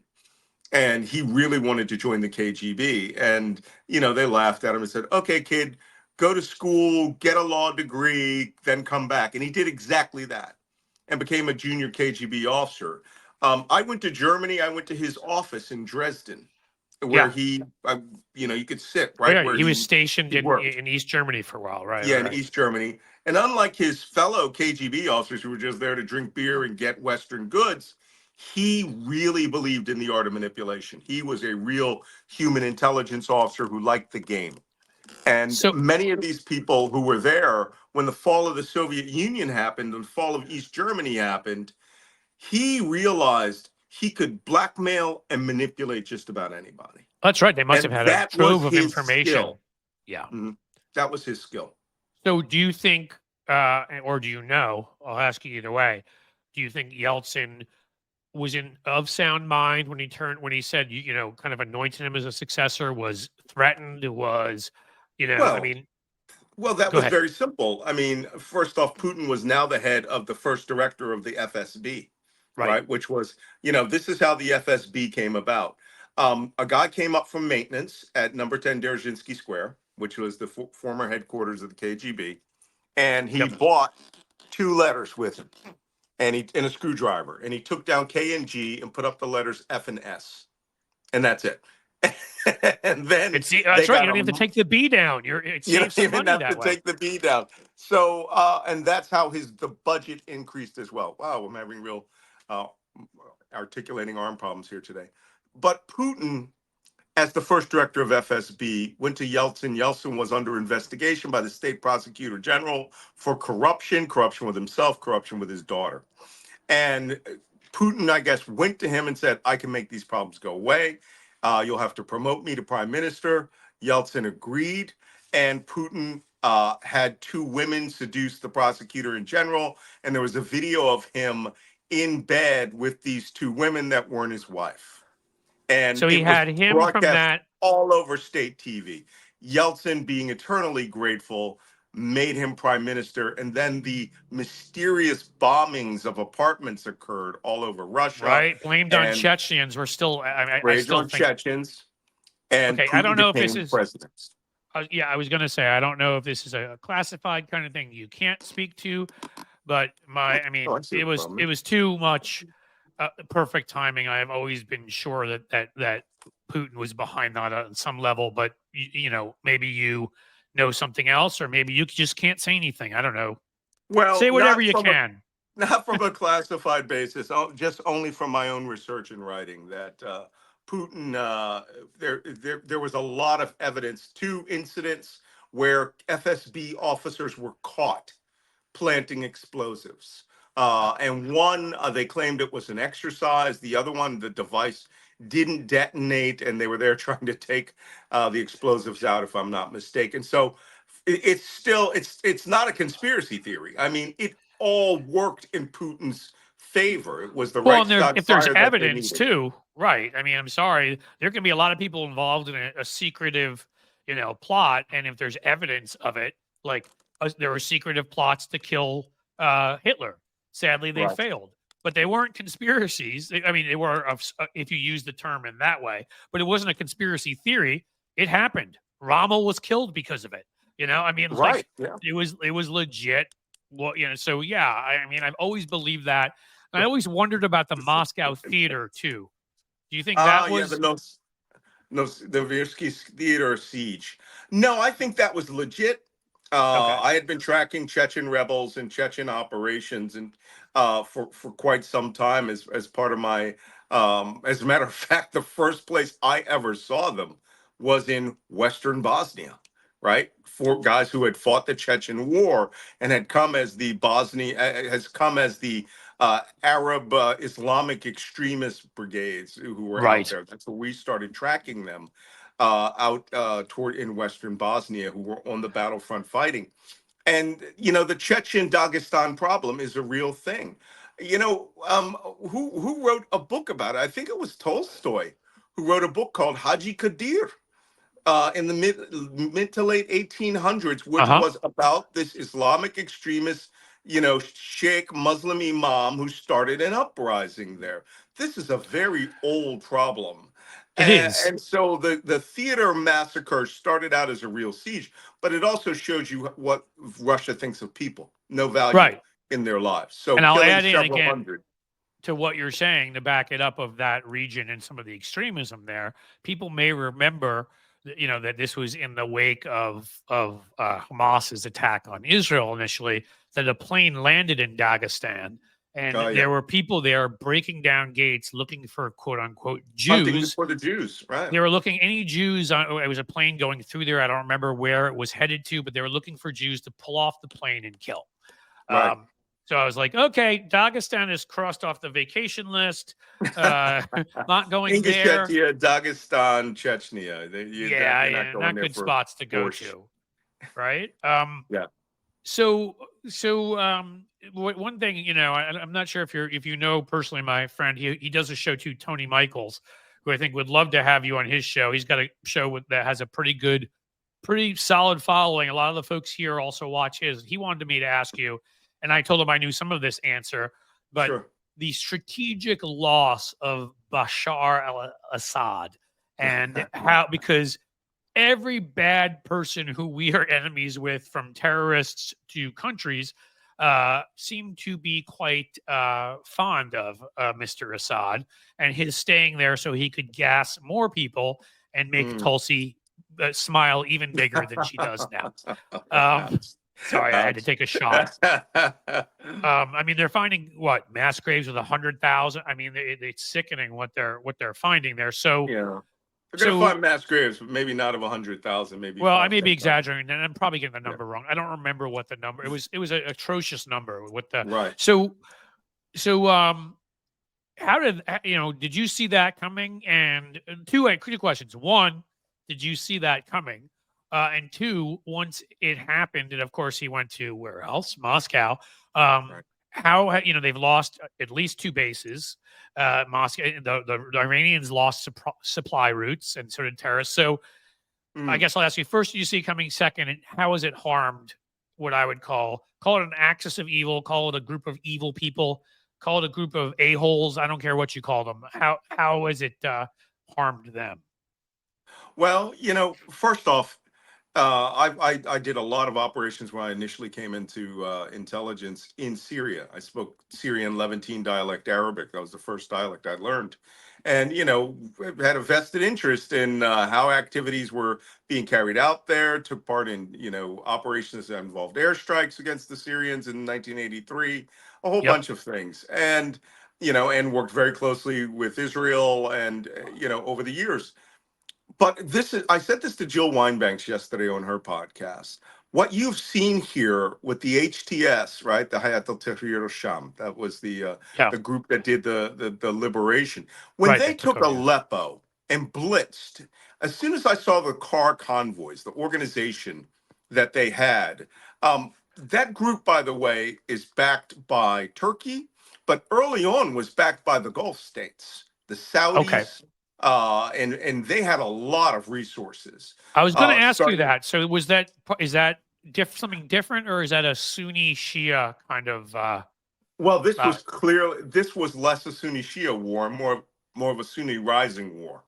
Speaker 2: and he really wanted to join the KGB. And they laughed at him and said, "Okay, kid, go to school, get a law degree, then come back." And he did exactly that, and became a junior KGB officer. I went to Germany. I went to his office in Dresden, where
Speaker 1: yeah.
Speaker 2: you could sit
Speaker 1: Oh
Speaker 2: right
Speaker 1: yeah,
Speaker 2: where
Speaker 1: he was stationed
Speaker 2: he worked.
Speaker 1: in East Germany for a while. Right,
Speaker 2: Yeah,
Speaker 1: right,
Speaker 2: in
Speaker 1: right.
Speaker 2: East Germany. And unlike his fellow KGB officers who were just there to drink beer and get Western goods, he really believed in the art of manipulation. He was a real human intelligence officer who liked the game. And
Speaker 1: So
Speaker 2: many of these people who were there when the fall of the Soviet Union happened and the fall of East Germany happened, he realized he could blackmail and manipulate just about anybody.
Speaker 1: that's right. They must have
Speaker 2: And
Speaker 1: had a
Speaker 2: that was
Speaker 1: trove of
Speaker 2: his
Speaker 1: information.
Speaker 2: skill.
Speaker 1: Yeah.
Speaker 2: Mhm. That was his skill.
Speaker 1: So do you think, or do you know? I'll ask you either way. Do you think Yeltsin was in of sound mind when he said, kind of anointed him as a successor? Was threatened? Was, I
Speaker 2: Well,
Speaker 1: mean,
Speaker 2: that
Speaker 1: go
Speaker 2: was
Speaker 1: ahead.
Speaker 2: very simple. I mean, first off, Putin was now the head of the first director of the FSB,
Speaker 1: Right.
Speaker 2: right? Which was, this is how the FSB came about. A guy came up from maintenance at number 10 Dzerzhinsky Square, which was the former headquarters of the KGB, and he
Speaker 1: Yep.
Speaker 2: bought two letters with him, and a screwdriver, and he took down K and G and put up the letters F and S, and that's it. And then they
Speaker 1: That's right. You
Speaker 2: got
Speaker 1: don't have to
Speaker 2: a
Speaker 1: take the B down. It
Speaker 2: you don't
Speaker 1: saves some
Speaker 2: even
Speaker 1: money
Speaker 2: have to
Speaker 1: that way.
Speaker 2: take the B down. So, and that's how the budget increased as well. Wow, I'm having real uh, articulating arm problems here today. But Putin, as the first director of FSB, went to Yeltsin. Yeltsin was under investigation by the state prosecutor general for corruption with himself, corruption with his daughter. And Putin, I guess, went to him and said, "I can make these problems go away. You'll have to promote me to prime minister." Yeltsin agreed, and Putin had two women seduce the prosecutor in general. And there was a video of him in bed with these two women that weren't his wife. And
Speaker 1: So he
Speaker 2: it was
Speaker 1: had him from
Speaker 2: broadcast
Speaker 1: that.
Speaker 2: all over state TV. Yeltsin, being eternally grateful, made him prime minister. And then the mysterious bombings of apartments occurred all over Russia
Speaker 1: Right, blamed on
Speaker 2: and
Speaker 1: Chechens. We're still. I
Speaker 2: rage
Speaker 1: still
Speaker 2: on
Speaker 1: think.
Speaker 2: Chechens, and
Speaker 1: Okay, I
Speaker 2: Putin
Speaker 1: don't know if this
Speaker 2: became
Speaker 1: is.
Speaker 2: president.
Speaker 1: Yeah, I was going to say I don't know if this is a classified kind of thing you can't speak to, but I
Speaker 2: Oh,
Speaker 1: mean,
Speaker 2: I see
Speaker 1: it
Speaker 2: the
Speaker 1: was
Speaker 2: problem.
Speaker 1: too much perfect timing. I have always been sure that Putin was behind that on some level, but maybe you know something else, or maybe you just can't say anything. I don't know.
Speaker 2: Well,
Speaker 1: Say whatever you can.
Speaker 2: not from a classified basis, just only from my own research and writing that Putin, there was a lot of evidence, two incidents where FSB officers were caught planting explosives. And one, they claimed it was an exercise. The other one, the device didn't detonate, and they were there trying to take the explosives out, if I'm not mistaken. So it's not a conspiracy theory. I mean, it all worked in Putin's favor. It was the
Speaker 1: Well,
Speaker 2: right
Speaker 1: and
Speaker 2: shot
Speaker 1: if there's
Speaker 2: fire that they
Speaker 1: evidence
Speaker 2: needed.
Speaker 1: too, right? I mean, I'm sorry, there can be a lot of people involved in a secretive, plot, and if there's evidence of it, like there were secretive plots to kill Hitler. Sadly, they
Speaker 2: Right.
Speaker 1: failed. But they weren't conspiracies. I mean, they were, if you use the term in that way, but it wasn't a conspiracy theory. It happened. Rommel was killed because of it. I mean,
Speaker 2: Right. Yeah.
Speaker 1: it was legit. Well, so yeah, I mean, I've always believed that. And I always wondered about the Moscow theater too. Do you think that
Speaker 2: Yeah, the
Speaker 1: was
Speaker 2: Novirsky Theater siege. No, I think that was legit.
Speaker 1: okay?
Speaker 2: I had been tracking Chechen rebels and Chechen operations, and for quite some time as part of my. As a matter of fact, the first place I ever saw them was in Western Bosnia, right? For guys who had fought the Chechen War and had come as the has come as the Arab Islamic extremist brigades who were out
Speaker 1: Right.
Speaker 2: there. That's where we started tracking them out toward in Western Bosnia, who were on the battlefront fighting. And the Chechen Dagestan problem is a real thing. Who wrote a book about it? I think it was Tolstoy who wrote a book called Haji Kadir in the mid to late 1800s,
Speaker 1: Uh
Speaker 2: which
Speaker 1: huh.
Speaker 2: was about this Islamic extremist, Sheikh Muslim imam who started an uprising there. This is a very old problem.
Speaker 1: It is.
Speaker 2: And so the theater massacre started out as a real siege, but it also shows you what Russia thinks of people, no value
Speaker 1: Right.
Speaker 2: in their lives. So
Speaker 1: And I'll
Speaker 2: killing
Speaker 1: add in
Speaker 2: several
Speaker 1: again
Speaker 2: hundred.
Speaker 1: to what you're saying to back it up of that region and some of the extremism there. People may remember, that this was in the wake of Hamas's attack on Israel initially. That a plane landed in Dagestan, and
Speaker 2: Oh, yeah.
Speaker 1: there were people there breaking down gates looking for quote unquote
Speaker 2: Hunting
Speaker 1: Jews.
Speaker 2: for the Jews, right?
Speaker 1: They were looking any Jews on. It was a plane going through there. I don't remember where it was headed to, but they were looking for Jews to pull off the plane and kill.
Speaker 2: Right.
Speaker 1: Um, so I was like, okay, Dagestan is crossed off the vacation list. Uh, not going there.
Speaker 2: Ingushetia, Dagestan, Chechnya.
Speaker 1: Yeah,
Speaker 2: You're not
Speaker 1: yeah,
Speaker 2: going
Speaker 1: not
Speaker 2: there
Speaker 1: good
Speaker 2: for
Speaker 1: spots to go
Speaker 2: borscht.
Speaker 1: to, right?
Speaker 2: Yeah,
Speaker 1: So one thing, I'm not sure if you know personally my friend. He does a show too, Tony Michaels, who I think would love to have you on his show. He's got a show that has a pretty solid following. A lot of the folks here also watch his. He wanted me to ask you, and I told him I knew some of this answer, but
Speaker 2: sure.
Speaker 1: the strategic loss of Bashar al-Assad and how, because every bad person who we are enemies with, from terrorists to countries, seem to be quite fond of Mr. Assad and his staying there so he could gas more people and make
Speaker 2: Mm.
Speaker 1: Tulsi smile even bigger than she does now. Sorry, I had to take a shot. I mean, they're finding what mass graves with 100,000. I mean, it's sickening what they're finding there. So,
Speaker 2: Yeah, they're gonna
Speaker 1: so
Speaker 2: find mass graves, but maybe not of 100,000, maybe
Speaker 1: well, I
Speaker 2: five,
Speaker 1: may be
Speaker 2: 10,000.
Speaker 1: exaggerating, and I'm probably getting the
Speaker 2: Yeah,
Speaker 1: number wrong. I don't remember what the number. It was an atrocious number. With the
Speaker 2: right.
Speaker 1: so so how did you see that coming? And two questions. One, did you see that coming? And two, once it happened, and of course he went to where else? Moscow.
Speaker 2: Right.
Speaker 1: How they've lost at least two bases. Moscow, the Iranians lost supply routes, and so did terrorists. So I
Speaker 2: Mm.
Speaker 1: guess I'll ask you first, do you see it coming? Second, and how has it harmed what I would call it an axis of evil, call it a group of evil people, call it a group of a-holes. I don't care what you call them. How has it harmed them?
Speaker 2: Well, first off, I did a lot of operations when I initially came into intelligence in Syria. I spoke Syrian Levantine dialect Arabic. That was the first dialect I learned. And, had a vested interest in how activities were being carried out there, took part in, operations that involved airstrikes against the Syrians in 1983, a whole
Speaker 1: Yep.
Speaker 2: bunch of things. And worked very closely with Israel and, over the years. But I said this to Jill Weinbanks yesterday on her podcast. What you've seen here with the HTS, right? The Hayat al-Tahrir al-Sham, that was
Speaker 1: Yeah.
Speaker 2: the group that did the liberation. When
Speaker 1: Right.
Speaker 2: they
Speaker 1: That took
Speaker 2: took
Speaker 1: over. Yeah.
Speaker 2: Aleppo and blitzed, as soon as I saw the car convoys, the organization that they had, that group, by the way, is backed by Turkey, but early on was backed by the Gulf states, the
Speaker 1: Okay.
Speaker 2: Saudis, and they had a lot of resources.
Speaker 1: I was going to ask you
Speaker 2: Starting,
Speaker 1: that. So is that something different, or is that a Sunni Shia kind of
Speaker 2: Well, this was clearly this was less a Sunni Shia war, more of a Sunni rising war.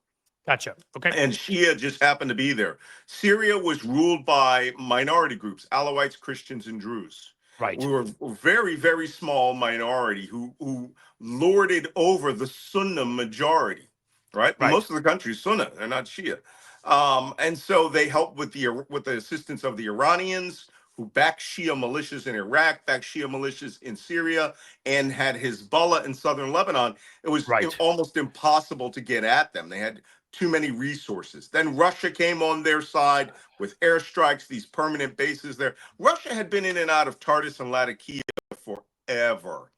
Speaker 1: Gotcha. Okay.
Speaker 2: And Shia just happened to be there. Syria was ruled by minority groups, Alawites, Christians, and Druze.
Speaker 1: Right.
Speaker 2: We were a very, very small minority who lorded over the Sunni majority, right?
Speaker 1: Right.
Speaker 2: Most of the country is Sunni, they're not Shia. And so they helped with the assistance of the Iranians, who backed Shia militias in Iraq, backed Shia militias in Syria, and had Hezbollah in southern Lebanon. It was
Speaker 1: Right.
Speaker 2: almost impossible to get at them. They had too many resources. Then Russia came on their side with airstrikes, these permanent bases there. Russia had been in and out of Tartus and Latakia forever.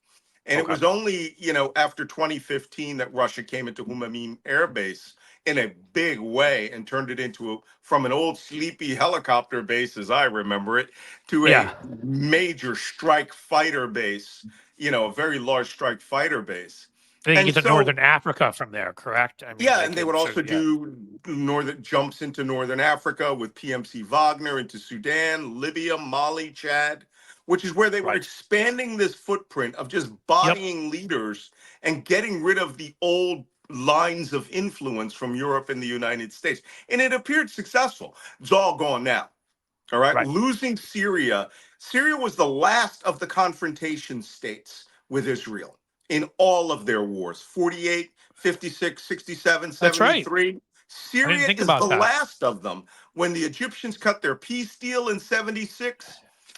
Speaker 2: And it was only, after 2015 that Russia came into Humamim Air Base in a big way and turned it into from an old sleepy helicopter base, as I remember it, to a major strike fighter base, a very large strike fighter base.
Speaker 1: They can get to Northern Africa from there, correct? I mean,
Speaker 2: and they would also do northern jumps into Northern Africa with PMC Wagner into Sudan, Libya, Mali, Chad, which is where they were expanding this footprint of just bodying leaders and getting rid of the old lines of influence from Europe and the United States. And it appeared successful. It's all gone now. All right. Losing Syria. Syria was the last of the confrontation states with Israel in all of their wars, 48, 56, 67, 73.
Speaker 1: Right.
Speaker 2: Syria is the last of them. When the Egyptians cut their peace deal in 76,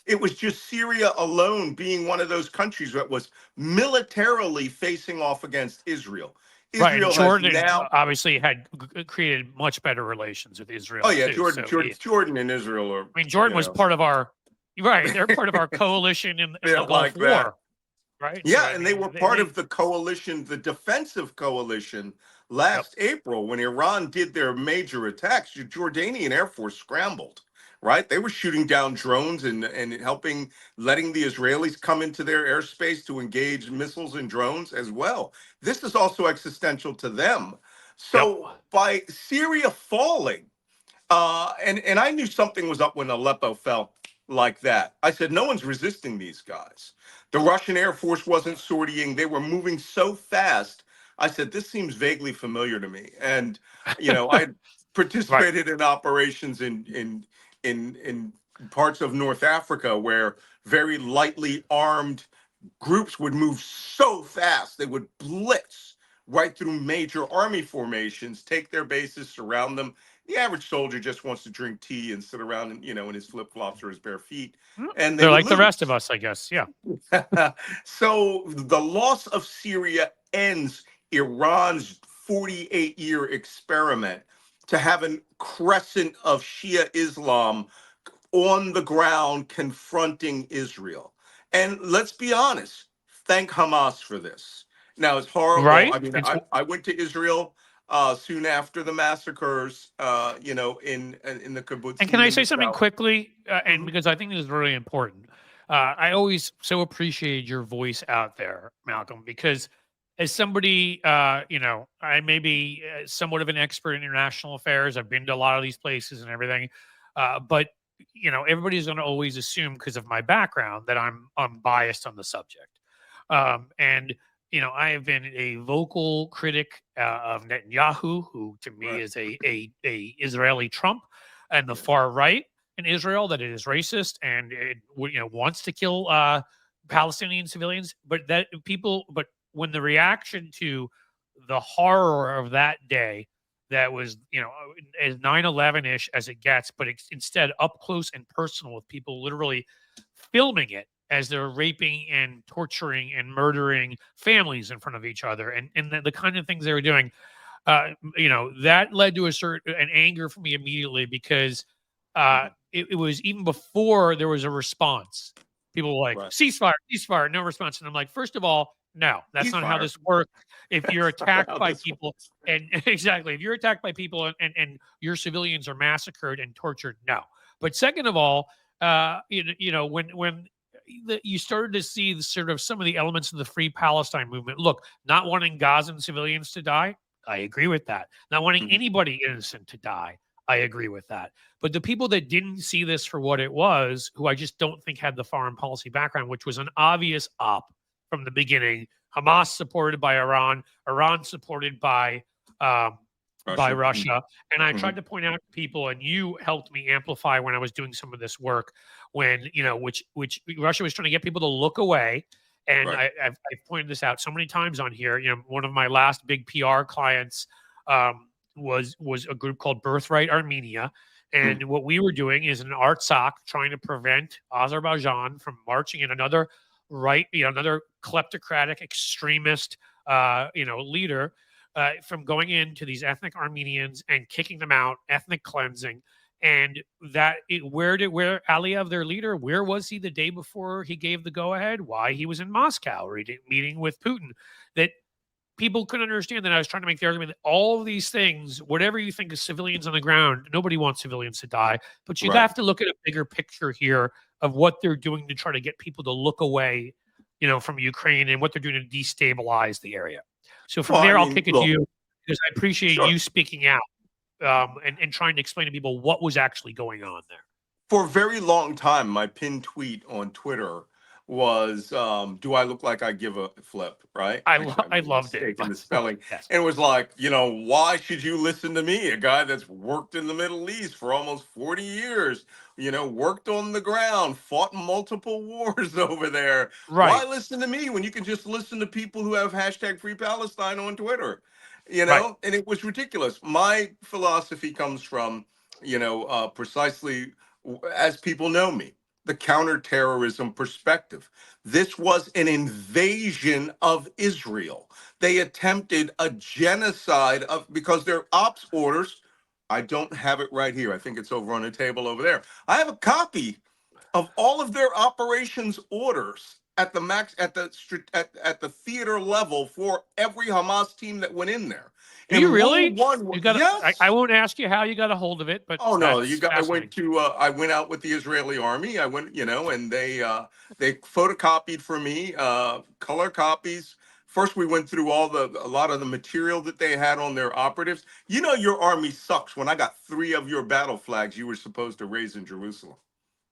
Speaker 2: it was just Syria alone being one of those countries that was militarily facing off against Israel. Israel
Speaker 1: and Jordan obviously had created much better relations with Israel.
Speaker 2: Oh yeah, too, Jordan and Israel are.
Speaker 1: I mean, Jordan was part of our they're part of our coalition in the Gulf War. Right.
Speaker 2: Yeah, so, and they were part of the coalition, the defensive coalition last April when Iran did their major attacks. The Jordanian Air Force scrambled, right? They were shooting down drones and letting the Israelis come into their airspace to engage missiles and drones as well. This is also existential to them. So by Syria falling, and I knew something was up when Aleppo fell like that. I said, no one's resisting these guys. The Russian Air Force wasn't sortying. They were moving so fast. I said, this seems vaguely familiar to me. And, I participated in operations in parts of North Africa where very lightly armed groups would move so fast. They would blitz right through major army formations, take their bases, surround them. The average soldier just wants to drink tea and sit around, in his flip-flops or his bare feet. And
Speaker 1: they're like the rest of us, I guess. Yeah.
Speaker 2: So the loss of Syria ends Iran's 48-year experiment to have a crescent of Shia Islam on the ground confronting Israel. And let's be honest, thank Hamas for this. Now, it's horrible.
Speaker 1: Right?
Speaker 2: I mean, I went to Israel soon after the massacres, in the kibbutz.
Speaker 1: And can I say something quickly? And because I think this is really important. I always so appreciate your voice out there, Malcolm, because as somebody, I may be somewhat of an expert in international affairs. I've been to a lot of these places and everything. But, everybody's going to always assume because of my background that I'm biased on the subject. And I have been a vocal critic of Netanyahu, who to me is a Israeli Trump, and the far right in Israel that it is racist and it wants to kill Palestinian civilians. But when the reaction to the horror of that day, that was as 9/11-ish as it gets, but it's instead up close and personal with people literally filming it as they're raping and torturing and murdering families in front of each other, and the kind of things they were doing, that led to an anger for me immediately because it was even before there was a response. People were like, ceasefire, no response. And I'm like, first of all, no, that's not how this works. If you're attacked by people, and exactly, if you're attacked by people and your civilians are massacred and tortured, no. But second of all, when you started to see sort of some of the elements of the Free Palestine movement. Look, not wanting Gazan civilians to die, I agree with that. Not wanting anybody innocent to die, I agree with that. But the people that didn't see this for what it was, who I just don't think had the foreign policy background, which was an obvious op from the beginning. Hamas supported by Iran, Iran supported um, by
Speaker 2: Russia.
Speaker 1: Russia. And I
Speaker 2: Hmm.
Speaker 1: tried to point out to people, and you helped me amplify when I was doing some of this work, when, which Russia was trying to get people to look away. And
Speaker 2: Right.
Speaker 1: I've pointed this out so many times on here. One of my last big PR clients was a group called Birthright Armenia.
Speaker 2: Mm.
Speaker 1: And what we were doing is an Artsakh trying to prevent Azerbaijan from marching in another another kleptocratic extremist, leader, from going into these ethnic Armenians and kicking them out, ethnic cleansing. And where Aliyev, their leader, where was he the day before he gave the go ahead? Why, he was in Moscow meeting with Putin. That people couldn't understand. That I was trying to make the argument that all of these things, whatever you think of civilians on the ground, nobody wants civilians to die. But you
Speaker 2: Right.
Speaker 1: have to look at a bigger picture here of what they're doing to try to get people to look away, from Ukraine, and what they're doing to destabilize the area. So from
Speaker 2: Well, I
Speaker 1: there, I'll
Speaker 2: mean,
Speaker 1: kick it to
Speaker 2: look,
Speaker 1: you, because I appreciate
Speaker 2: sure.
Speaker 1: you speaking out, and trying to explain to people what was actually going on there.
Speaker 2: For a very long time, my pinned tweet on Twitter was, "Do I look like I give a flip?" Right? Actually, I
Speaker 1: I
Speaker 2: made a
Speaker 1: loved it.
Speaker 2: mistake in the spelling.
Speaker 1: Yes.
Speaker 2: And it was like, why should you listen to me, a guy that's worked in the Middle East for almost 40 years, worked on the ground, fought multiple wars over there. Why
Speaker 1: Right.
Speaker 2: listen to me when you can just listen to people who have hashtag Free Palestine on Twitter?
Speaker 1: Right.
Speaker 2: And it was ridiculous. My philosophy comes from, precisely as people know me, the counterterrorism perspective. This was an invasion of Israel. They attempted a genocide because their ops orders, I don't have it right here. I think it's over on the table over there. I have a copy of all of their operations orders at the max at the theater level for every Hamas team that went in there.
Speaker 1: Do you
Speaker 2: And rule
Speaker 1: really?
Speaker 2: one,
Speaker 1: You got? I
Speaker 2: yes.
Speaker 1: won't ask you how you got a hold of it, but
Speaker 2: Oh no, you
Speaker 1: that's
Speaker 2: got.
Speaker 1: fascinating.
Speaker 2: I went out with the Israeli army. I went, and they photocopied for me color copies. First, we went through a lot of the material that they had on their operatives. Your army sucks when I got 3 of your battle flags you were supposed to raise in Jerusalem.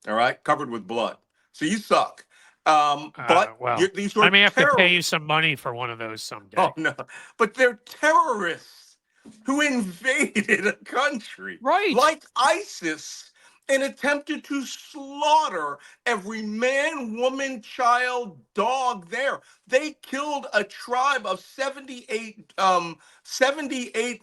Speaker 2: All right, covered with blood. So you suck. But
Speaker 1: Well,
Speaker 2: these
Speaker 1: I
Speaker 2: are
Speaker 1: may have to pay you
Speaker 2: terrorists.
Speaker 1: some money for one of those someday.
Speaker 2: Oh no, but they're terrorists who invaded a country
Speaker 1: Right.
Speaker 2: like ISIS and attempted to slaughter every man, woman, child, dog there. They killed a tribe of 78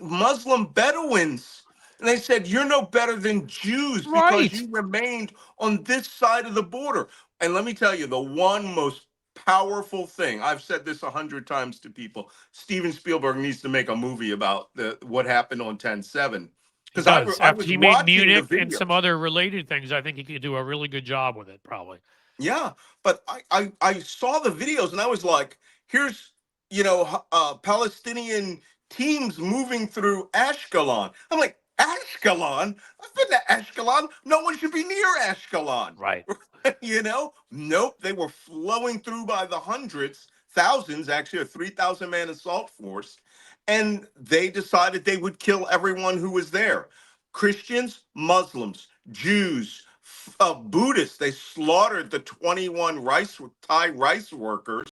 Speaker 2: Muslim Bedouins. And they said, "You're no better than Jews because
Speaker 1: Right.
Speaker 2: you remained on this side of the border." And let me tell you, the one most powerful thing, I've said this 100 times to people, Steven Spielberg needs to make a movie about what happened on 10/7.
Speaker 1: He
Speaker 2: Because
Speaker 1: does.
Speaker 2: I
Speaker 1: After
Speaker 2: was
Speaker 1: he made
Speaker 2: watching the
Speaker 1: Munich and some
Speaker 2: videos.
Speaker 1: other related things, I think he could do a really good job with it, probably.
Speaker 2: Yeah, but I saw the videos and I was like, here's, Palestinian teams moving through Ashkelon. I'm like, Ashkelon? I've been to Ashkelon. No one should be near Ashkelon.
Speaker 1: Right.
Speaker 2: Nope, they were flowing through by the hundreds, thousands, actually, a 3,000 man assault force. And they decided they would kill everyone who was there. Christians, Muslims, Jews, Buddhists. They slaughtered the 21 Thai rice workers,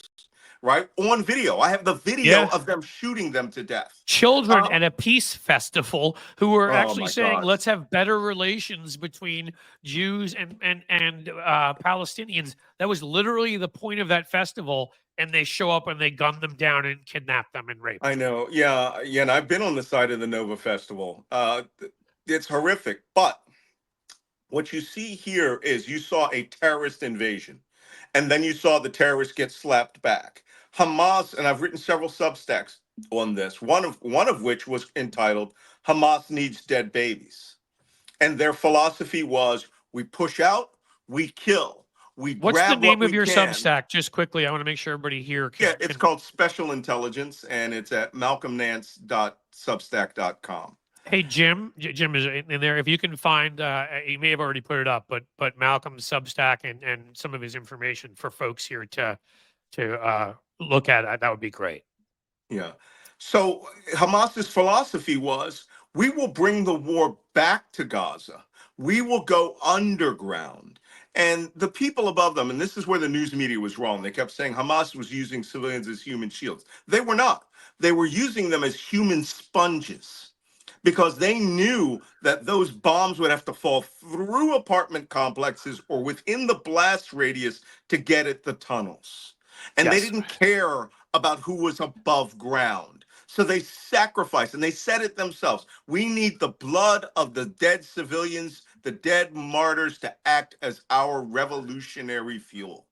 Speaker 2: right, on video. I have the video
Speaker 1: Yeah.
Speaker 2: of them shooting them to death.
Speaker 1: Children
Speaker 2: Uh,
Speaker 1: at a peace festival who were
Speaker 2: oh
Speaker 1: actually
Speaker 2: my
Speaker 1: saying,
Speaker 2: gosh.
Speaker 1: "Let's have better relations between Jews and Palestinians." That was literally the point of that festival, and they show up and they gun them down and kidnap them and rape
Speaker 2: I
Speaker 1: them.
Speaker 2: know. Yeah, yeah, and I've been on the side of the Nova Festival. It's horrific, but what you see here is you saw a terrorist invasion, and then you saw the terrorists get slapped back. Hamas, and I've written several substacks on this. One of which was entitled "Hamas Needs Dead Babies," and their philosophy was: we push out, we kill, we
Speaker 1: What's the
Speaker 2: grab what
Speaker 1: name of
Speaker 2: we
Speaker 1: your
Speaker 2: can.
Speaker 1: Substack? Just quickly, I want to make sure everybody here
Speaker 2: Yeah,
Speaker 1: can
Speaker 2: it's
Speaker 1: can.
Speaker 2: called Special Intelligence, and it's at malcolmnance.substack.com.
Speaker 1: Hey, Jim is in there. If you can find, he may have already put it up, but Malcolm's Substack and some of his information for folks here to look at, that would be great.
Speaker 2: Yeah. So Hamas's philosophy was, we will bring the war back to Gaza. We will go underground And the people above them, and this is where the news media was wrong. They kept saying Hamas was using civilians as human shields. They were not. They were using them as human sponges because they knew that those bombs would have to fall through apartment complexes or within the blast radius to get at the tunnels. And they
Speaker 1: Yes.
Speaker 2: didn't care about who was above ground. So they sacrificed, and they said it themselves. We need the blood of the dead civilians, the dead martyrs, to act as our revolutionary fuel.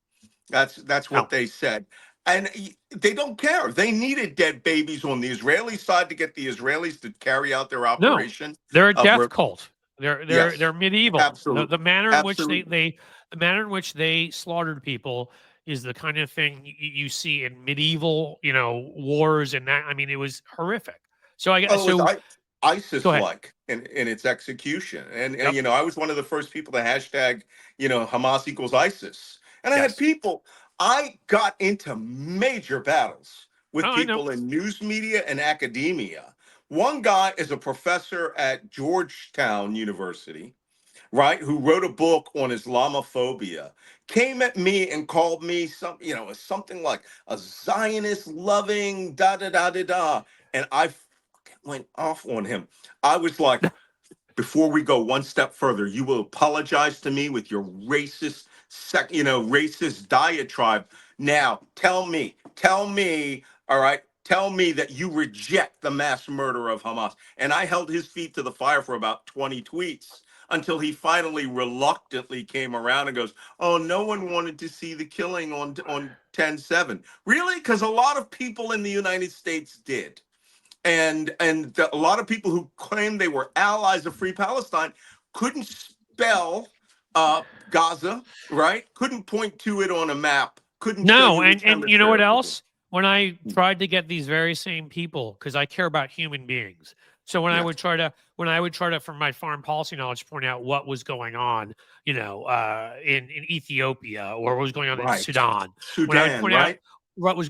Speaker 2: That's
Speaker 1: No.
Speaker 2: what they said. And they don't care. They needed dead babies on the Israeli side to get the Israelis to carry out their
Speaker 1: No.
Speaker 2: operation
Speaker 1: They're a
Speaker 2: of
Speaker 1: death cult.
Speaker 2: yes,
Speaker 1: They're medieval. The
Speaker 2: absolutely,
Speaker 1: manner in which
Speaker 2: absolutely.
Speaker 1: the manner in which they slaughtered people is the kind of thing you see in medieval, wars, and that, I mean, it was horrific. So
Speaker 2: Oh, it was
Speaker 1: so go ahead.
Speaker 2: ISIS-like in its execution. And
Speaker 1: Yep.
Speaker 2: I was one of the first people to hashtag, Hamas equals ISIS. And I had
Speaker 1: Yes.
Speaker 2: people, I got into major battles
Speaker 1: Oh,
Speaker 2: with
Speaker 1: I know.
Speaker 2: people in news media and academia. One guy is a professor at Georgetown University, right, who wrote a book on Islamophobia, came at me and called me something like a Zionist loving da da da da da. And I fucking went off on him. I was like, before we go one step further, you will apologize to me with your racist diatribe. Now, tell me, all right, tell me that you reject the mass murder of Hamas. And I held his feet to the fire for about 20 tweets until he finally reluctantly came around and goes, "Oh, no one wanted to see the killing on 10/7." Really? Because a lot of people in the United States did. And a lot of people who claimed they were allies of Free Palestine couldn't spell Gaza, right? Couldn't point to it on a map. Couldn't show
Speaker 1: No,
Speaker 2: you which
Speaker 1: and you know what
Speaker 2: hemisphere it was in.
Speaker 1: else? When I tried to get these very same people, because I care about human beings. So
Speaker 2: Yes,
Speaker 1: when I would try to, from my foreign policy knowledge, point out what was going on, in Ethiopia, or what was going on in
Speaker 2: right.
Speaker 1: Sudan, when I would
Speaker 2: Sudan,
Speaker 1: point out
Speaker 2: right?
Speaker 1: what was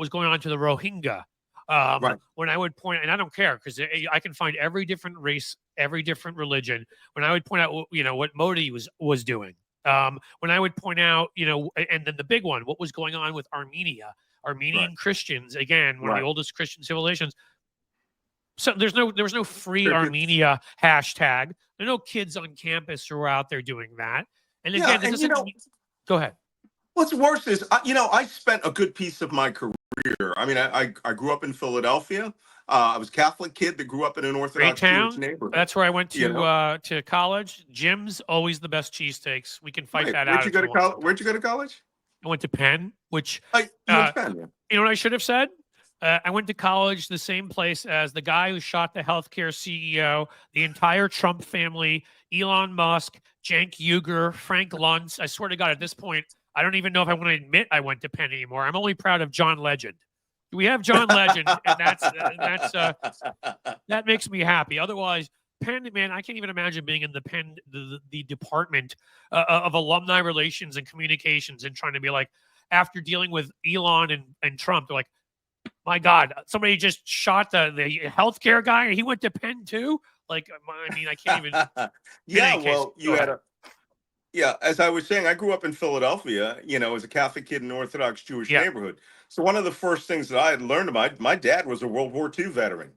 Speaker 1: going on to the Rohingya,
Speaker 2: Right,
Speaker 1: when I would point, and I don't care because I can find every different race, every different religion. When I would point out, what Modi was doing, when I would point out, and then the big one, what was going on with Armenia,
Speaker 2: right,
Speaker 1: Armenian Christians, again, one of the
Speaker 2: right.
Speaker 1: oldest Christian civilizations. So there was no free
Speaker 2: Crickets.
Speaker 1: Armenia hashtag. There are no kids on campus who are out there doing that. And
Speaker 2: Yeah,
Speaker 1: again, that
Speaker 2: and
Speaker 1: doesn't. Go ahead.
Speaker 2: what's worse is, I spent a good piece of my career. I mean, I grew up in Philadelphia. I was a Catholic kid that grew up in an
Speaker 1: Great
Speaker 2: Orthodox Jewish
Speaker 1: town.
Speaker 2: neighborhood.
Speaker 1: That's where I went
Speaker 2: You know,
Speaker 1: to college. Jim's always the best cheesesteaks. We can fight
Speaker 2: right?
Speaker 1: that out if you want
Speaker 2: Where'd you
Speaker 1: sometimes.
Speaker 2: go to college?
Speaker 1: I went to Penn, which
Speaker 2: You went
Speaker 1: uh,
Speaker 2: to Penn, yeah.
Speaker 1: you know what I should have said? I went to college the same place as the guy who shot the healthcare CEO, the entire Trump family, Elon Musk, Cenk Uygur, Frank Luntz. I swear to God, at this point, I don't even know if I want to admit I went to Penn anymore. I'm only proud of John Legend. We have John Legend, and that makes me happy. Otherwise, Penn, man, I can't even imagine being in the Penn, the department of alumni relations and communications, and trying to be like, after dealing with Elon and Trump, they're like, my God, somebody just shot the healthcare guy, and he went to Penn too. Like, I mean, I can't even. In
Speaker 2: Yeah,
Speaker 1: any case,
Speaker 2: well,
Speaker 1: go ahead.
Speaker 2: yeah, as I was saying, I grew up in Philadelphia, as a Catholic kid in an Orthodox Jewish
Speaker 1: Yeah.
Speaker 2: neighborhood. So one of the first things that I had learned about, my dad was a World War II veteran.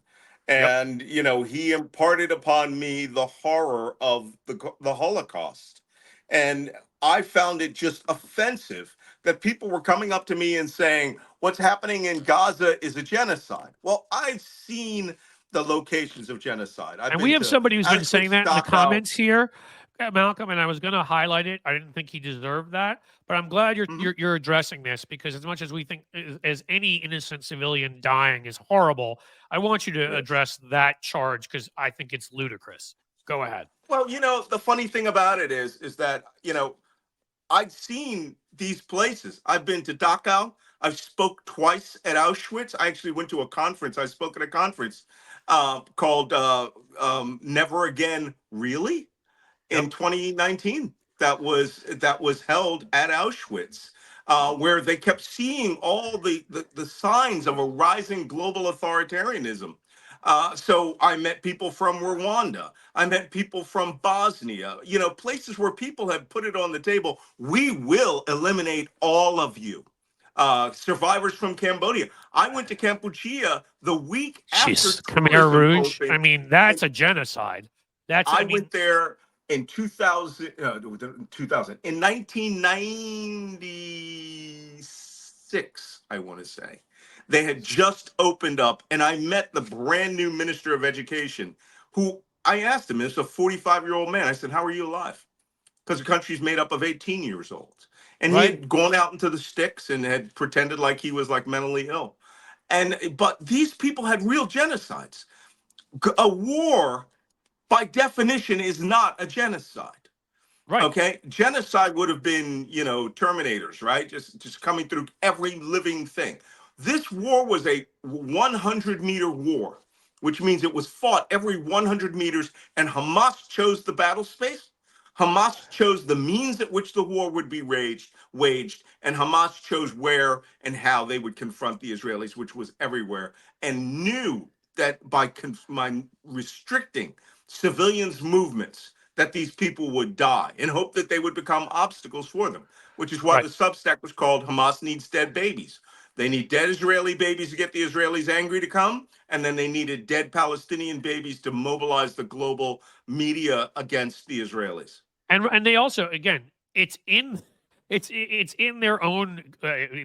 Speaker 1: Yep.
Speaker 2: And, he imparted upon me the horror of the Holocaust. And I found it just offensive that people were coming up to me and saying, what's happening in Gaza is a genocide. Well, I've seen the locations of genocide. I've
Speaker 1: And we
Speaker 2: been
Speaker 1: have
Speaker 2: to
Speaker 1: somebody who's been saying
Speaker 2: Auschwitz,
Speaker 1: that in the
Speaker 2: Dachau.
Speaker 1: comments here, Malcolm. And I was going to highlight it. I didn't think he deserved that, but I'm glad
Speaker 2: Mhm.
Speaker 1: you're addressing this, because as much as we think as any innocent civilian dying is horrible, I want you to
Speaker 2: Yes.
Speaker 1: address that charge because I think it's ludicrous. Go ahead.
Speaker 2: Well, the funny thing about it is that, I'd seen these places. I've been to Dachau. I've spoke twice at Auschwitz. I actually went to a conference. I spoke at a conference called Never Again, Really,
Speaker 1: Yep.
Speaker 2: in 2019. That was held at Auschwitz, where they kept seeing all the signs of a rising global authoritarianism. So I met people from Rwanda. I met people from Bosnia, places where people have put it on the table. We will eliminate all of you. Survivors from Cambodia. I went to Kampuchea the week after
Speaker 1: Jeez, Khmer
Speaker 2: tourism
Speaker 1: Rouge. I
Speaker 2: opened.
Speaker 1: mean, that's a genocide.
Speaker 2: I
Speaker 1: I mean,
Speaker 2: went there in 2000, in 1996, I want to say. They had just opened up, and I met the brand new minister of education, who I asked him, it's a 45-year-old man. I said, "How are you alive?" Because the country's made up of 18 years old. And he
Speaker 1: right,
Speaker 2: had gone out into the sticks and had pretended like he was like mentally ill. But these people had real genocides. A war by definition is not a genocide.
Speaker 1: right,
Speaker 2: Okay, genocide would have been, terminators, right? Just coming through every living thing. This war was a 100-meter war, which means it was fought every 100 meters, and Hamas chose the battle space. Hamas chose the means at which the war would be waged, and Hamas chose where and how they would confront the Israelis, which was everywhere, and knew that by restricting civilians' movements, that these people would die and hope that they would become obstacles for them, which is why
Speaker 1: right.
Speaker 2: the Substack was called Hamas Needs Dead Babies. They need dead Israeli babies to get the Israelis angry to come, and then they needed dead Palestinian babies to mobilize the global media against the Israelis.
Speaker 1: And they also, again, it's in their own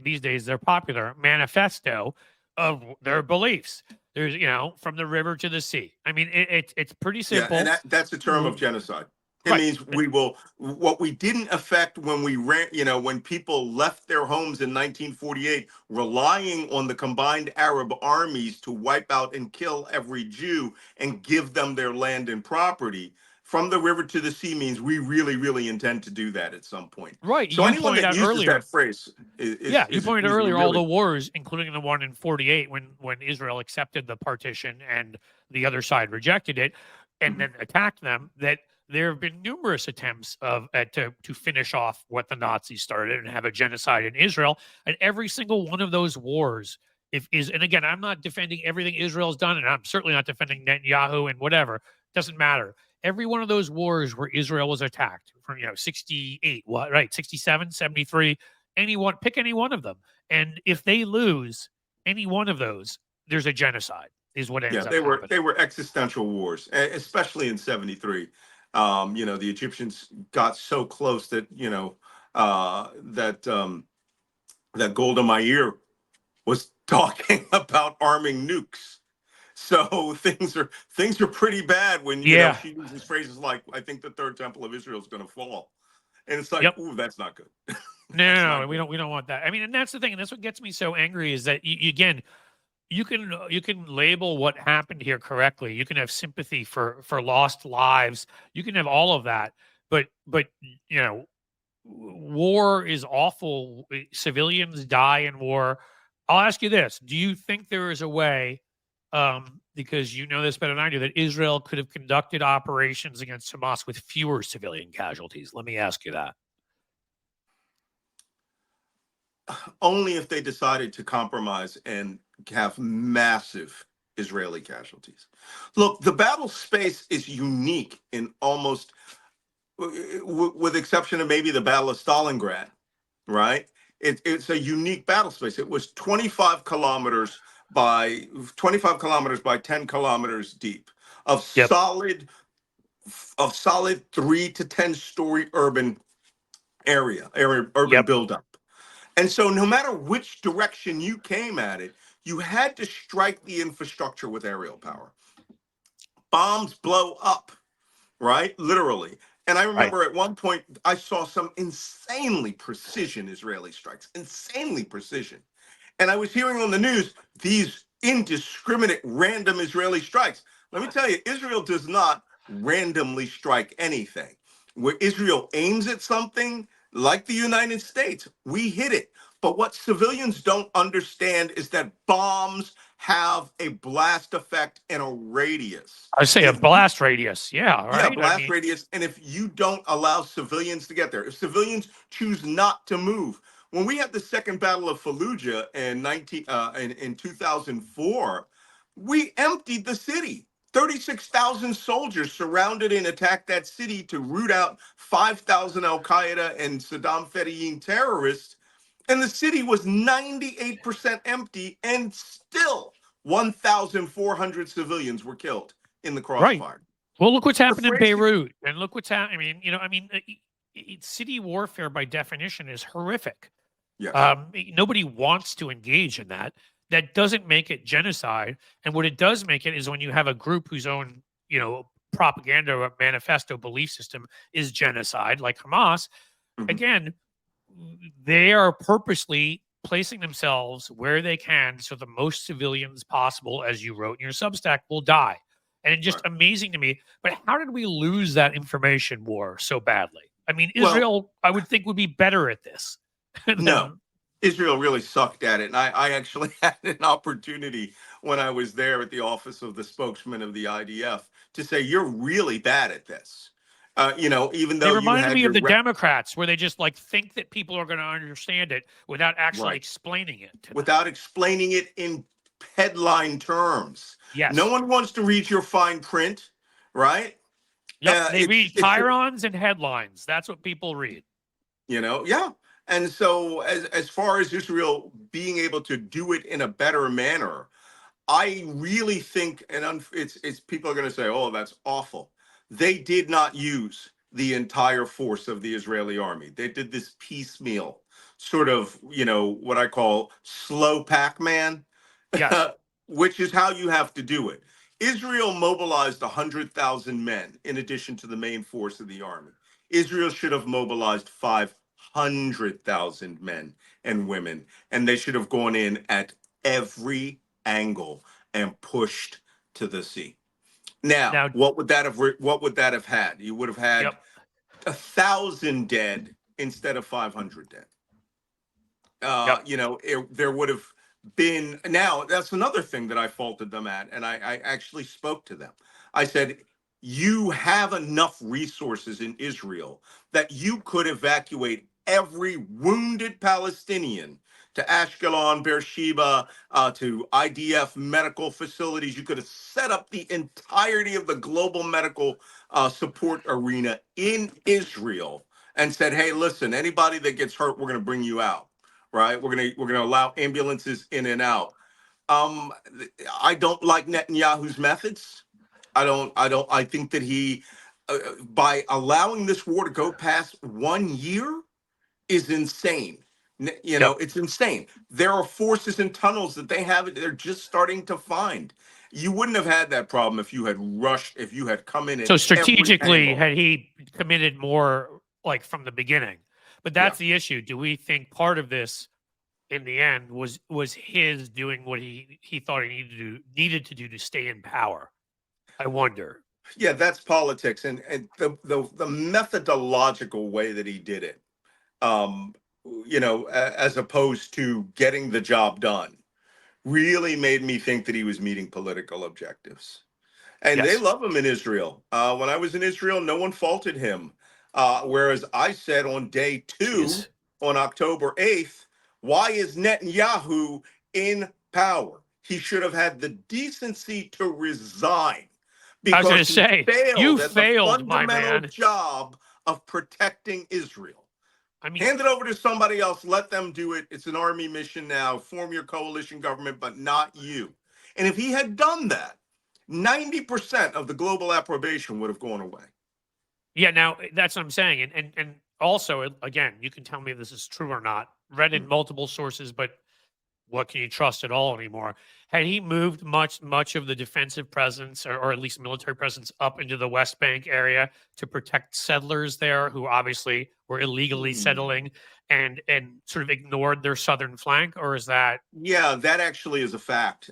Speaker 1: these days their popular manifesto of their beliefs. There's from the river to the sea. I mean, it's pretty
Speaker 2: Yeah, and
Speaker 1: simple.
Speaker 2: that's a term of genocide. It
Speaker 1: Right.
Speaker 2: means we will, what we didn't affect when we ran, when people left their homes in 1948, relying on the combined Arab armies to wipe out and kill every Jew and give them their land and property. From the river to the sea means we really, really intend to do that at some point.
Speaker 1: Right.
Speaker 2: So
Speaker 1: You
Speaker 2: anyone
Speaker 1: pointed
Speaker 2: that
Speaker 1: out
Speaker 2: uses that
Speaker 1: earlier.
Speaker 2: phrase
Speaker 1: Yeah, you
Speaker 2: is
Speaker 1: pointed out
Speaker 2: using it
Speaker 1: earlier all the
Speaker 2: really.
Speaker 1: wars, including the one in 48 when Israel accepted the partition and the other side rejected it and then attacked them, that there have been numerous attempts to finish off what the Nazis started and have a genocide in Israel. And every single one of those wars, and again, I'm not defending everything Israel's done, and I'm certainly not defending Netanyahu and whatever. Doesn't matter. Every one of those wars where Israel was attacked from 68, what, right, 67, 73, pick any one of them. And if they lose any one of those, there's a genocide, is what
Speaker 2: Yeah,
Speaker 1: ends up
Speaker 2: they
Speaker 1: happening.
Speaker 2: were existential wars, especially in '73. The Egyptians got so close that that Golda Meir was talking about arming nukes. So things are pretty bad when
Speaker 1: Yeah.
Speaker 2: she uses phrases like, "I think the third temple of Israel is going to fall," and it's like,
Speaker 1: Yep.
Speaker 2: "Ooh, that's not good."
Speaker 1: No,
Speaker 2: That's
Speaker 1: no, no,
Speaker 2: not good.
Speaker 1: we don't want that. I mean, and that's the thing, and that's what gets me so angry is that again, you can label what happened here correctly. You can have sympathy for lost lives. You can have all of that, but war is awful. Civilians die in war. I'll ask you this: do you think there is a way, because you know this better than I do, that Israel could have conducted operations against Hamas with fewer civilian casualties? Let me ask you that.
Speaker 2: Only if they decided to compromise and have massive Israeli casualties. Look, the battle space is unique in almost, with exception of maybe the Battle of Stalingrad, right? It's a unique battle space. It was 25 kilometers by 10 kilometers deep of
Speaker 1: Yep.
Speaker 2: solid of solid 3 to 10 story urban
Speaker 1: Yep.
Speaker 2: buildup. And so, no matter which direction you came at it, you had to strike the infrastructure with aerial power. Bombs blow up, right? Literally. And I
Speaker 1: Right.
Speaker 2: remember at one point, I saw some insanely precision Israeli strikes, insanely precision. And I was hearing on the news these indiscriminate random Israeli strikes. Let me tell you, Israel does not randomly strike anything. Where Israel aims at something, like the United States, we hit it. But what civilians don't understand is that bombs have a blast effect and a radius.
Speaker 1: I say a
Speaker 2: If you
Speaker 1: blast radius. Yeah.
Speaker 2: Yeah,
Speaker 1: Right. I
Speaker 2: blast
Speaker 1: mean,
Speaker 2: radius. And if you don't allow civilians to get there, if civilians choose not to move, when we had the second Battle of Fallujah in 2004, We emptied the city. 36,000 soldiers surrounded and attacked that city to root out 5,000 Al Qaeda and Saddam Fedayeen terrorists. And the city was 98% empty, and still 1,400 civilians were killed in the
Speaker 1: Right.
Speaker 2: crossfire.
Speaker 1: Well, look what's
Speaker 2: The
Speaker 1: happened in
Speaker 2: French,
Speaker 1: Beirut, and look what's happening. I mean, city warfare by definition is horrific.
Speaker 2: yes,
Speaker 1: Nobody wants to engage in that. That doesn't make it genocide. And what it does make it is when you have a group whose own, propaganda or manifesto belief system is genocide, like Hamas.
Speaker 2: mhm,
Speaker 1: Again, they are purposely placing themselves where they can so the most civilians possible, as you wrote in your Substack, will die. And it's just
Speaker 2: right.
Speaker 1: amazing to me. But how did we lose that information war so badly? I mean,
Speaker 2: Well,
Speaker 1: Israel, I would think, would be better at this
Speaker 2: no,
Speaker 1: than.
Speaker 2: Israel really sucked at it. And I actually had an opportunity when I was there at the office of the spokesman of the IDF to say, you're really bad at this. Even
Speaker 1: They
Speaker 2: though you
Speaker 1: reminded
Speaker 2: had
Speaker 1: me of
Speaker 2: your
Speaker 1: the Democrats, where they just like think that people are going to understand it without actually
Speaker 2: right,
Speaker 1: explaining it to them.
Speaker 2: without explaining it in headline terms. No
Speaker 1: Yes.
Speaker 2: one wants to read your fine print, right?
Speaker 1: Yep. They read
Speaker 2: It's
Speaker 1: chyrons and headlines. That's what people read.
Speaker 2: yeah. And so as far as Israel being able to do it in a better manner, I really think, and it's people are going to say, "Oh, that's awful." They did not use the entire force of the Israeli army. They did this piecemeal, sort of, what I call slow Pac-Man,
Speaker 1: Yes.
Speaker 2: which is how you have to do it. Israel mobilized 100,000 men in addition to the main force of the army. Israel should have mobilized 500,000 men and women, and they should have gone in at every angle and pushed to the sea. Now,
Speaker 1: Now,
Speaker 2: what would that have had? You would have had
Speaker 1: yep.
Speaker 2: 1,000 dead instead of 500 dead.
Speaker 1: Yep.
Speaker 2: There would have been. Now, that's another thing that I faulted them at, and I actually spoke to them. I said, you have enough resources in Israel that you could evacuate every wounded Palestinian to Ashkelon, Beersheba, to IDF medical facilities. You could have set up the entirety of the global medical support arena in Israel and said, hey, listen, anybody that gets hurt, we're going to bring you out, right? We're gonna allow ambulances in and out. Um, I don't like Netanyahu's methods. I think that he, by allowing this war to go past 1 year, is insane.
Speaker 1: Yep.
Speaker 2: It's insane. There are forces and tunnels that they have. They're just starting to find. You wouldn't have had that problem if you had rushed, if you had come in at
Speaker 1: So
Speaker 2: every
Speaker 1: strategically,
Speaker 2: angle.
Speaker 1: had he committed more like from the beginning? But
Speaker 2: Yeah.
Speaker 1: that's the issue. Do we think part of this in the end was his doing what he thought he needed to do to stay in power? I wonder.
Speaker 2: Yeah, that's politics, and the methodological way that he did it, um, as opposed to getting the job done, really made me think that he was meeting political objectives. And they
Speaker 1: Yes.
Speaker 2: love him in Israel. When I was in Israel, no one faulted him. Whereas I said on day two,
Speaker 1: Jeez.
Speaker 2: on October 8th, why is Netanyahu in power? He should have had the decency to resign
Speaker 1: I was going to
Speaker 2: because he
Speaker 1: say, you
Speaker 2: failed at the
Speaker 1: failed, my
Speaker 2: fundamental
Speaker 1: man.
Speaker 2: job of protecting Israel.
Speaker 1: I mean,
Speaker 2: Hand it over to somebody else. Let them do it. It's an army mission now. Form your coalition government, but not you. And if he had done that, 90% of the global approbation would have gone away.
Speaker 1: yeah, now that's what I'm saying. And also, again, you can tell me if this is true or not. Read in
Speaker 2: Mm.
Speaker 1: multiple sources, but what can you trust at all anymore? Had he moved much of the defensive presence or at least military presence up into the West Bank area to protect settlers there who obviously were illegally settling and sort of ignored their southern flank, or is that
Speaker 2: Yeah, that actually is a fact.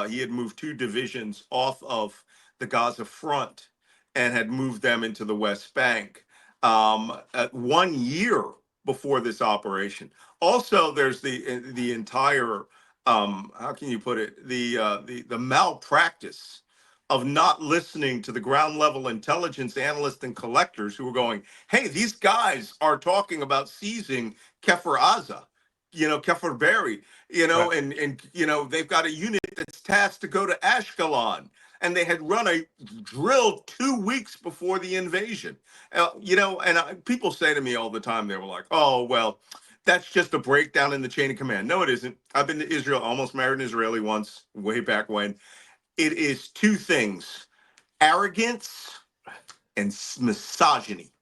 Speaker 2: He had moved two divisions off of the Gaza front and had moved them into the West Bank at 1 year before this operation. Also, there's the entire how can you put it, the malpractice of not listening to the ground level intelligence analysts and collectors who were going, hey, these guys are talking about seizing Kefir Aza. Kefir Berry,
Speaker 1: Right.
Speaker 2: and they've got a unit that's tasked to go to Ashkelon, and they had run a drill 2 weeks before the invasion. And people say to me all the time, they were like, "Oh, well, that's just a breakdown in the chain of command." No, it isn't. I've been to Israel, almost married an Israeli once, way back when. It is two things: arrogance and misogyny.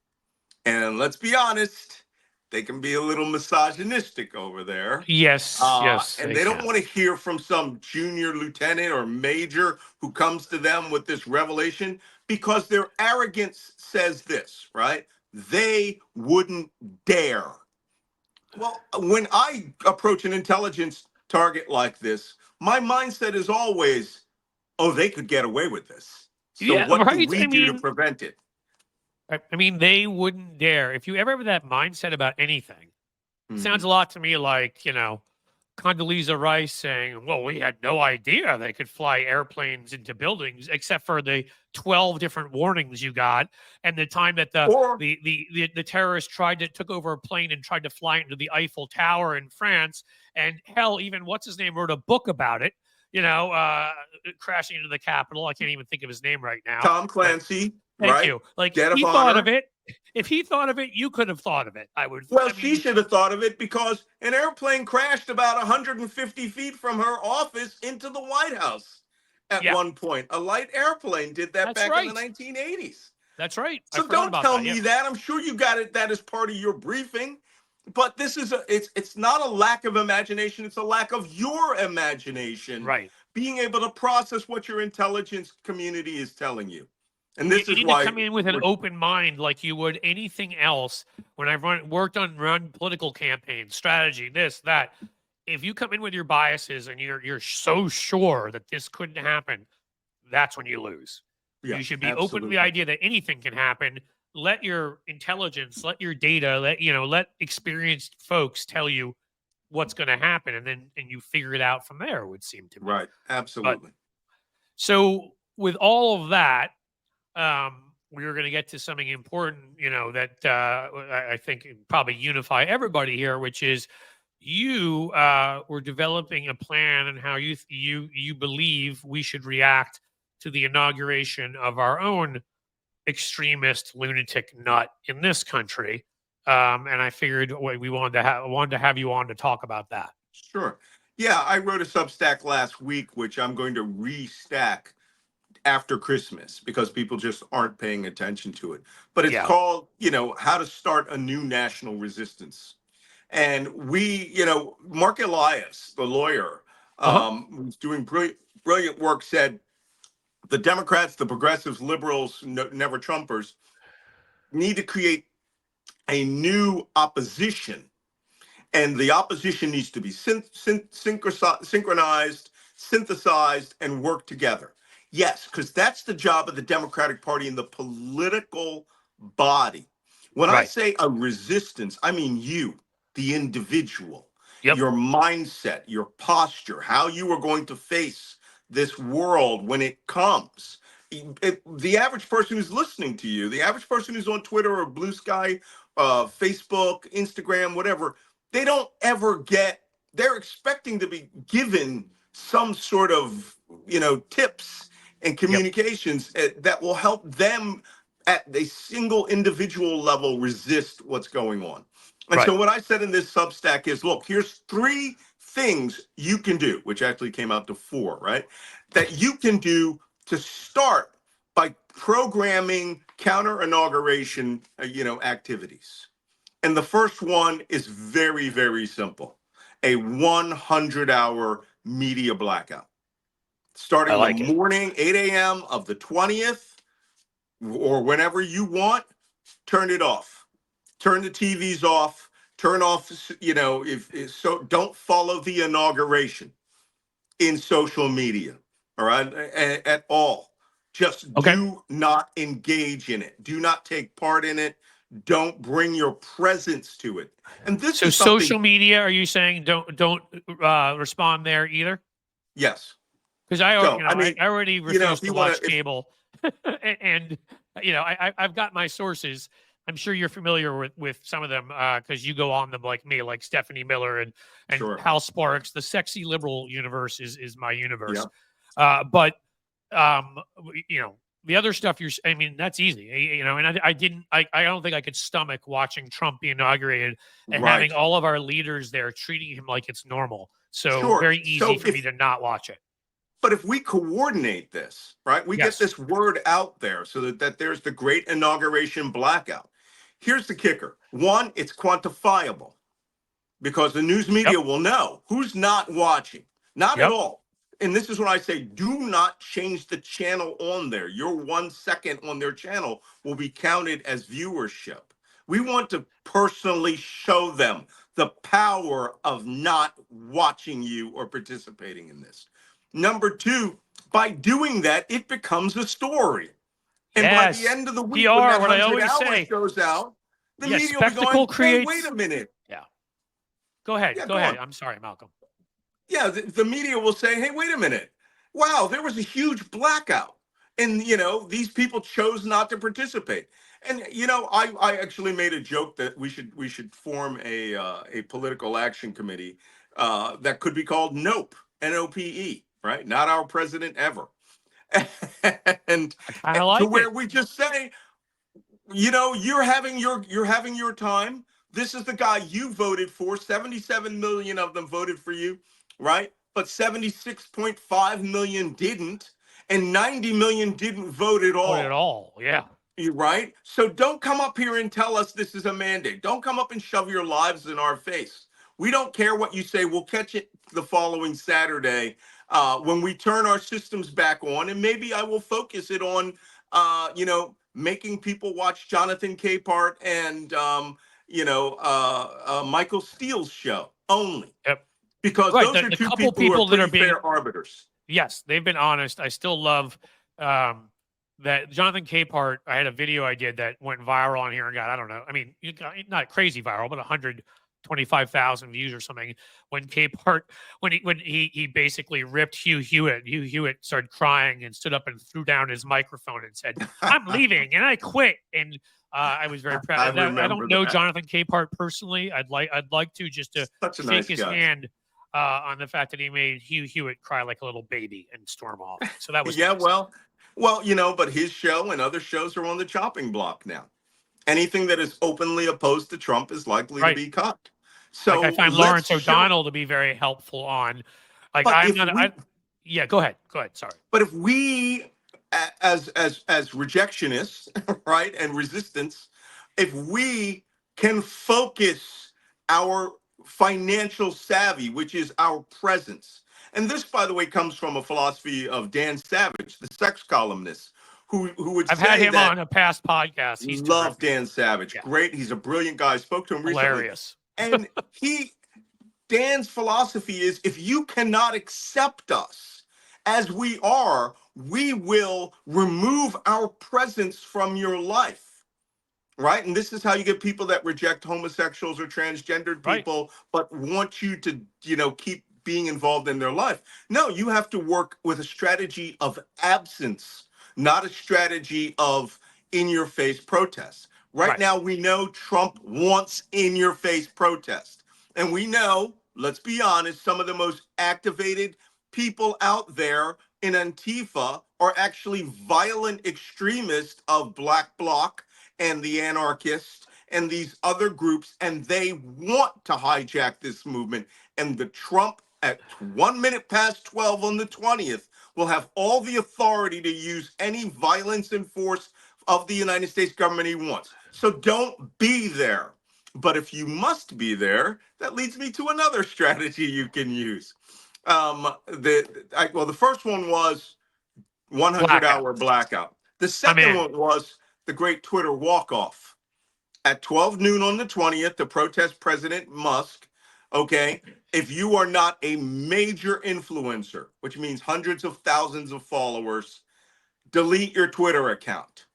Speaker 2: And let's be honest, they can be a little misogynistic over there.
Speaker 1: Yes, yes,
Speaker 2: And
Speaker 1: they
Speaker 2: they don't
Speaker 1: can.
Speaker 2: want to hear from some junior lieutenant or major who comes to them with this revelation, because their arrogance says this, right? They wouldn't dare. Well, when I approach an intelligence target like this, my mindset is always, oh, they could get away with this. So
Speaker 1: Yeah,
Speaker 2: what do
Speaker 1: right.
Speaker 2: we do to prevent it?
Speaker 1: I mean, they wouldn't dare. If you ever have that mindset about anything, sounds
Speaker 2: Mhm.
Speaker 1: a lot to me like, Condoleezza Rice saying, "Well, we had no idea they could fly airplanes into buildings, except for the 12 different warnings you got, and the time that
Speaker 2: Or
Speaker 1: the terrorists took over a plane and tried to fly into the Eiffel Tower in France, and hell, even what's his name wrote a book about it, crashing into the Capitol. I can't even think of his name right now.
Speaker 2: Tom Clancy,
Speaker 1: Thank
Speaker 2: right?
Speaker 1: you. Like
Speaker 2: Dead of
Speaker 1: he thought of
Speaker 2: honor.
Speaker 1: it. If he thought of it, you could have thought of it.
Speaker 2: Well,
Speaker 1: I
Speaker 2: she
Speaker 1: mean,
Speaker 2: should have thought of it, because an airplane crashed about 150 feet from her office into the White House at
Speaker 1: yeah,
Speaker 2: one point. A light airplane did that
Speaker 1: that's
Speaker 2: back in the
Speaker 1: right.
Speaker 2: 1980s.
Speaker 1: That's right. I
Speaker 2: So
Speaker 1: forgot
Speaker 2: don't
Speaker 1: about
Speaker 2: tell
Speaker 1: that. Yeah.
Speaker 2: me that. I'm sure you got it. That is part of your briefing. But it's not a lack of imagination. It's a lack of your imagination
Speaker 1: Right.
Speaker 2: being able to process what your intelligence community is telling you. And
Speaker 1: You
Speaker 2: this
Speaker 1: you
Speaker 2: is
Speaker 1: need to
Speaker 2: why
Speaker 1: come in with an
Speaker 2: we're
Speaker 1: open mind like you would anything else. When I've worked on run political campaigns, strategy, this, that. If you come in with your biases and you're so sure that this couldn't happen, that's when you lose.
Speaker 2: yeah,
Speaker 1: You should be open to the
Speaker 2: absolutely.
Speaker 1: idea that anything can happen. Let your intelligence, let your data, let experienced folks tell you what's going to happen, and you figure it out from there. It would seem to me.
Speaker 2: Right.
Speaker 1: But
Speaker 2: Absolutely.
Speaker 1: so with all of that, we were going to get to something important, that I think probably unify everybody here, which is you were developing a plan and how you believe we should react to the inauguration of our own extremist lunatic nut in this country. And I figured we wanted to have you on to talk about that.
Speaker 2: Sure. Yeah, I wrote a Substack last week, which I'm going to restack after Christmas because people just aren't paying attention to it. But it's
Speaker 1: Yeah.
Speaker 2: called, How to Start a New National Resistance. And Mark Elias, the lawyer,
Speaker 1: Uh huh.
Speaker 2: who's doing brilliant work, said the Democrats, the progressives, liberals, never Trumpers, need to create a new opposition, and the opposition needs to be synchronized, synthesized, and work together. Yes, because that's the job of the Democratic Party and the political body. When I
Speaker 1: Right.
Speaker 2: say a resistance, I mean you, the individual,
Speaker 1: Yep.
Speaker 2: your mindset, your posture, how you are going to face this world when it comes. The average person who's listening to you, the average person who's on Twitter or Blue Sky, Facebook, Instagram, whatever, they don't ever they're expecting to be given some sort of tips and
Speaker 1: Yep.
Speaker 2: communications that will help them at a single individual level resist what's going on. And
Speaker 1: Right.
Speaker 2: so what I said in this Substack is, look, here's 3 things you can do, which actually came out to 4, right, that you can do to start by programming counter inauguration activities. And the first one is very, very simple: a 100-hour media blackout.
Speaker 1: I
Speaker 2: Starting the
Speaker 1: like it.
Speaker 2: morning, 8 a.m. of the 20th, or whenever you want, turn it off. Turn the TVs off. Turn off, if so, don't follow the inauguration in social media, all right, at all. Just
Speaker 1: Okay.
Speaker 2: do not engage in it. Do not take part in it. Don't bring your presence to it. And this
Speaker 1: So
Speaker 2: is something,
Speaker 1: social media, are you saying don't respond there either?
Speaker 2: yes.
Speaker 1: Because
Speaker 2: So, I
Speaker 1: I
Speaker 2: mean,
Speaker 1: already refuse
Speaker 2: if
Speaker 1: to
Speaker 2: you want
Speaker 1: watch
Speaker 2: to, if
Speaker 1: cable, and I've got my sources. I'm sure you're familiar with some of them because you go on them like me, like Stephanie Miller and
Speaker 2: Sure.
Speaker 1: Hal Sparks. The sexy liberal universe is my universe.
Speaker 2: Yeah.
Speaker 1: But you know, the other stuff I mean, that's easy, you know, and I don't think I could stomach watching Trump be inaugurated and having
Speaker 2: Right.
Speaker 1: all of our leaders there treating him like it's normal. So
Speaker 2: Sure.
Speaker 1: very easy
Speaker 2: So
Speaker 1: for me to not watch it.
Speaker 2: but if we coordinate this, right, we get
Speaker 1: Yes.
Speaker 2: this word out there so that there's the great inauguration blackout. Here's the kicker. One, it's quantifiable because the news
Speaker 1: Yep.
Speaker 2: media will know who's not watching. Not at
Speaker 1: Yep.
Speaker 2: all. And this is when I say, do not change the channel on there. Your 1 second on their channel will be counted as viewership. We want to personally show them the power of not watching you or participating in this. Number two, by doing that, it becomes a story. And by the
Speaker 1: Yes.
Speaker 2: end of the week, when
Speaker 1: PR,
Speaker 2: that
Speaker 1: what I
Speaker 2: 100
Speaker 1: always
Speaker 2: hours
Speaker 1: say.
Speaker 2: goes out, the
Speaker 1: Yes,
Speaker 2: media will be
Speaker 1: spectacle
Speaker 2: going, hey, wait
Speaker 1: creates.
Speaker 2: a minute.
Speaker 1: Yeah. Go ahead.
Speaker 2: Yeah,
Speaker 1: Go
Speaker 2: go
Speaker 1: ahead.
Speaker 2: on.
Speaker 1: I'm sorry, Malcolm.
Speaker 2: Yeah, the media will say, hey, wait a minute. Wow, there was a huge blackout. And, these people chose not to participate. And, I actually made a joke that we should form a political action committee that could be called NOPE, NOPE, right? Not our president ever. and,
Speaker 1: I kind
Speaker 2: and
Speaker 1: of
Speaker 2: to
Speaker 1: like
Speaker 2: where
Speaker 1: it.
Speaker 2: we just say, you're having your time. This is the guy you voted for. 77 million of them voted for you, right? But 76.5 million didn't, and 90 million didn't vote at
Speaker 1: Vote at
Speaker 2: all.
Speaker 1: all. Yeah.
Speaker 2: Right? So don't come up here and tell us this is a mandate. Don't come up and shove your lives in our face. We don't care what you say. We'll catch it the following Saturday when we turn our systems back on, and maybe I will focus it on, making people watch Jonathan Capehart and Michael Steele's show only,
Speaker 1: Yep.
Speaker 2: because
Speaker 1: Right.
Speaker 2: those are
Speaker 1: The
Speaker 2: two
Speaker 1: couple
Speaker 2: people who are
Speaker 1: people that are
Speaker 2: pretty
Speaker 1: being,
Speaker 2: fair arbiters.
Speaker 1: yes, they've been honest. I still love that Jonathan Capehart. I had a video I did that went viral on here and got, I don't know. I mean, not crazy viral, but 125,000 views or something. When Capehart, when he basically ripped Hugh Hewitt. Hugh Hewitt started crying and stood up and threw down his microphone and said, "I'm leaving and I quit." And I was very
Speaker 2: I
Speaker 1: proud. I
Speaker 2: remember
Speaker 1: don't know
Speaker 2: that.
Speaker 1: Jonathan Capehart personally. I'd like to just to
Speaker 2: Such a
Speaker 1: shake
Speaker 2: nice
Speaker 1: his
Speaker 2: guy.
Speaker 1: hand on the fact that he made Hugh Hewitt cry like a little baby and storm off. So that was
Speaker 2: Yeah,
Speaker 1: nice.
Speaker 2: well, but his show and other shows are on the chopping block now. Anything that is openly opposed to Trump is likely to
Speaker 1: Right.
Speaker 2: be cut.
Speaker 1: Like I
Speaker 2: So
Speaker 1: find
Speaker 2: let's
Speaker 1: Lawrence
Speaker 2: show.
Speaker 1: O'Donnell to be very helpful on. Like
Speaker 2: But
Speaker 1: I'm
Speaker 2: if
Speaker 1: not.
Speaker 2: we,
Speaker 1: Yeah. Go ahead. Go ahead. Sorry.
Speaker 2: but if we, as rejectionists, right, and resistance, if we can focus our financial savvy, which is our presence. And this, by the way, comes from a philosophy of Dan Savage, the sex columnist, who would
Speaker 1: I've had
Speaker 2: say
Speaker 1: him
Speaker 2: that.
Speaker 1: on a past podcast. He's
Speaker 2: Love
Speaker 1: terrific.
Speaker 2: Dan Savage.
Speaker 1: Yeah.
Speaker 2: Great. He's a brilliant guy. I spoke to him recently.
Speaker 1: Hilarious.
Speaker 2: And Dan's philosophy is, if you cannot accept us as we are, we will remove our presence from your life. Right. And this is how you get people that reject homosexuals or transgendered
Speaker 1: Right.
Speaker 2: people, but want you to, keep being involved in their life. No, you have to work with a strategy of absence, not a strategy of in your face protests. Right now, we know Trump wants in your face protest. And we know, let's be honest, some of the most activated people out there in Antifa are actually violent extremists of Black Bloc and the anarchists and these other groups, and they want to hijack this movement. And the Trump at 1 minute past 12 on the 20th will have all the authority to use any violence and force of the United States government he wants. So don't be there. But if you must be there, that leads me to another strategy you can use. The first one was 100-hour blackout. The second one was the great Twitter walk-off. At 12 noon on the 20th to protest President Musk, okay, if you are not a major influencer, which means hundreds of thousands of followers, delete your Twitter account.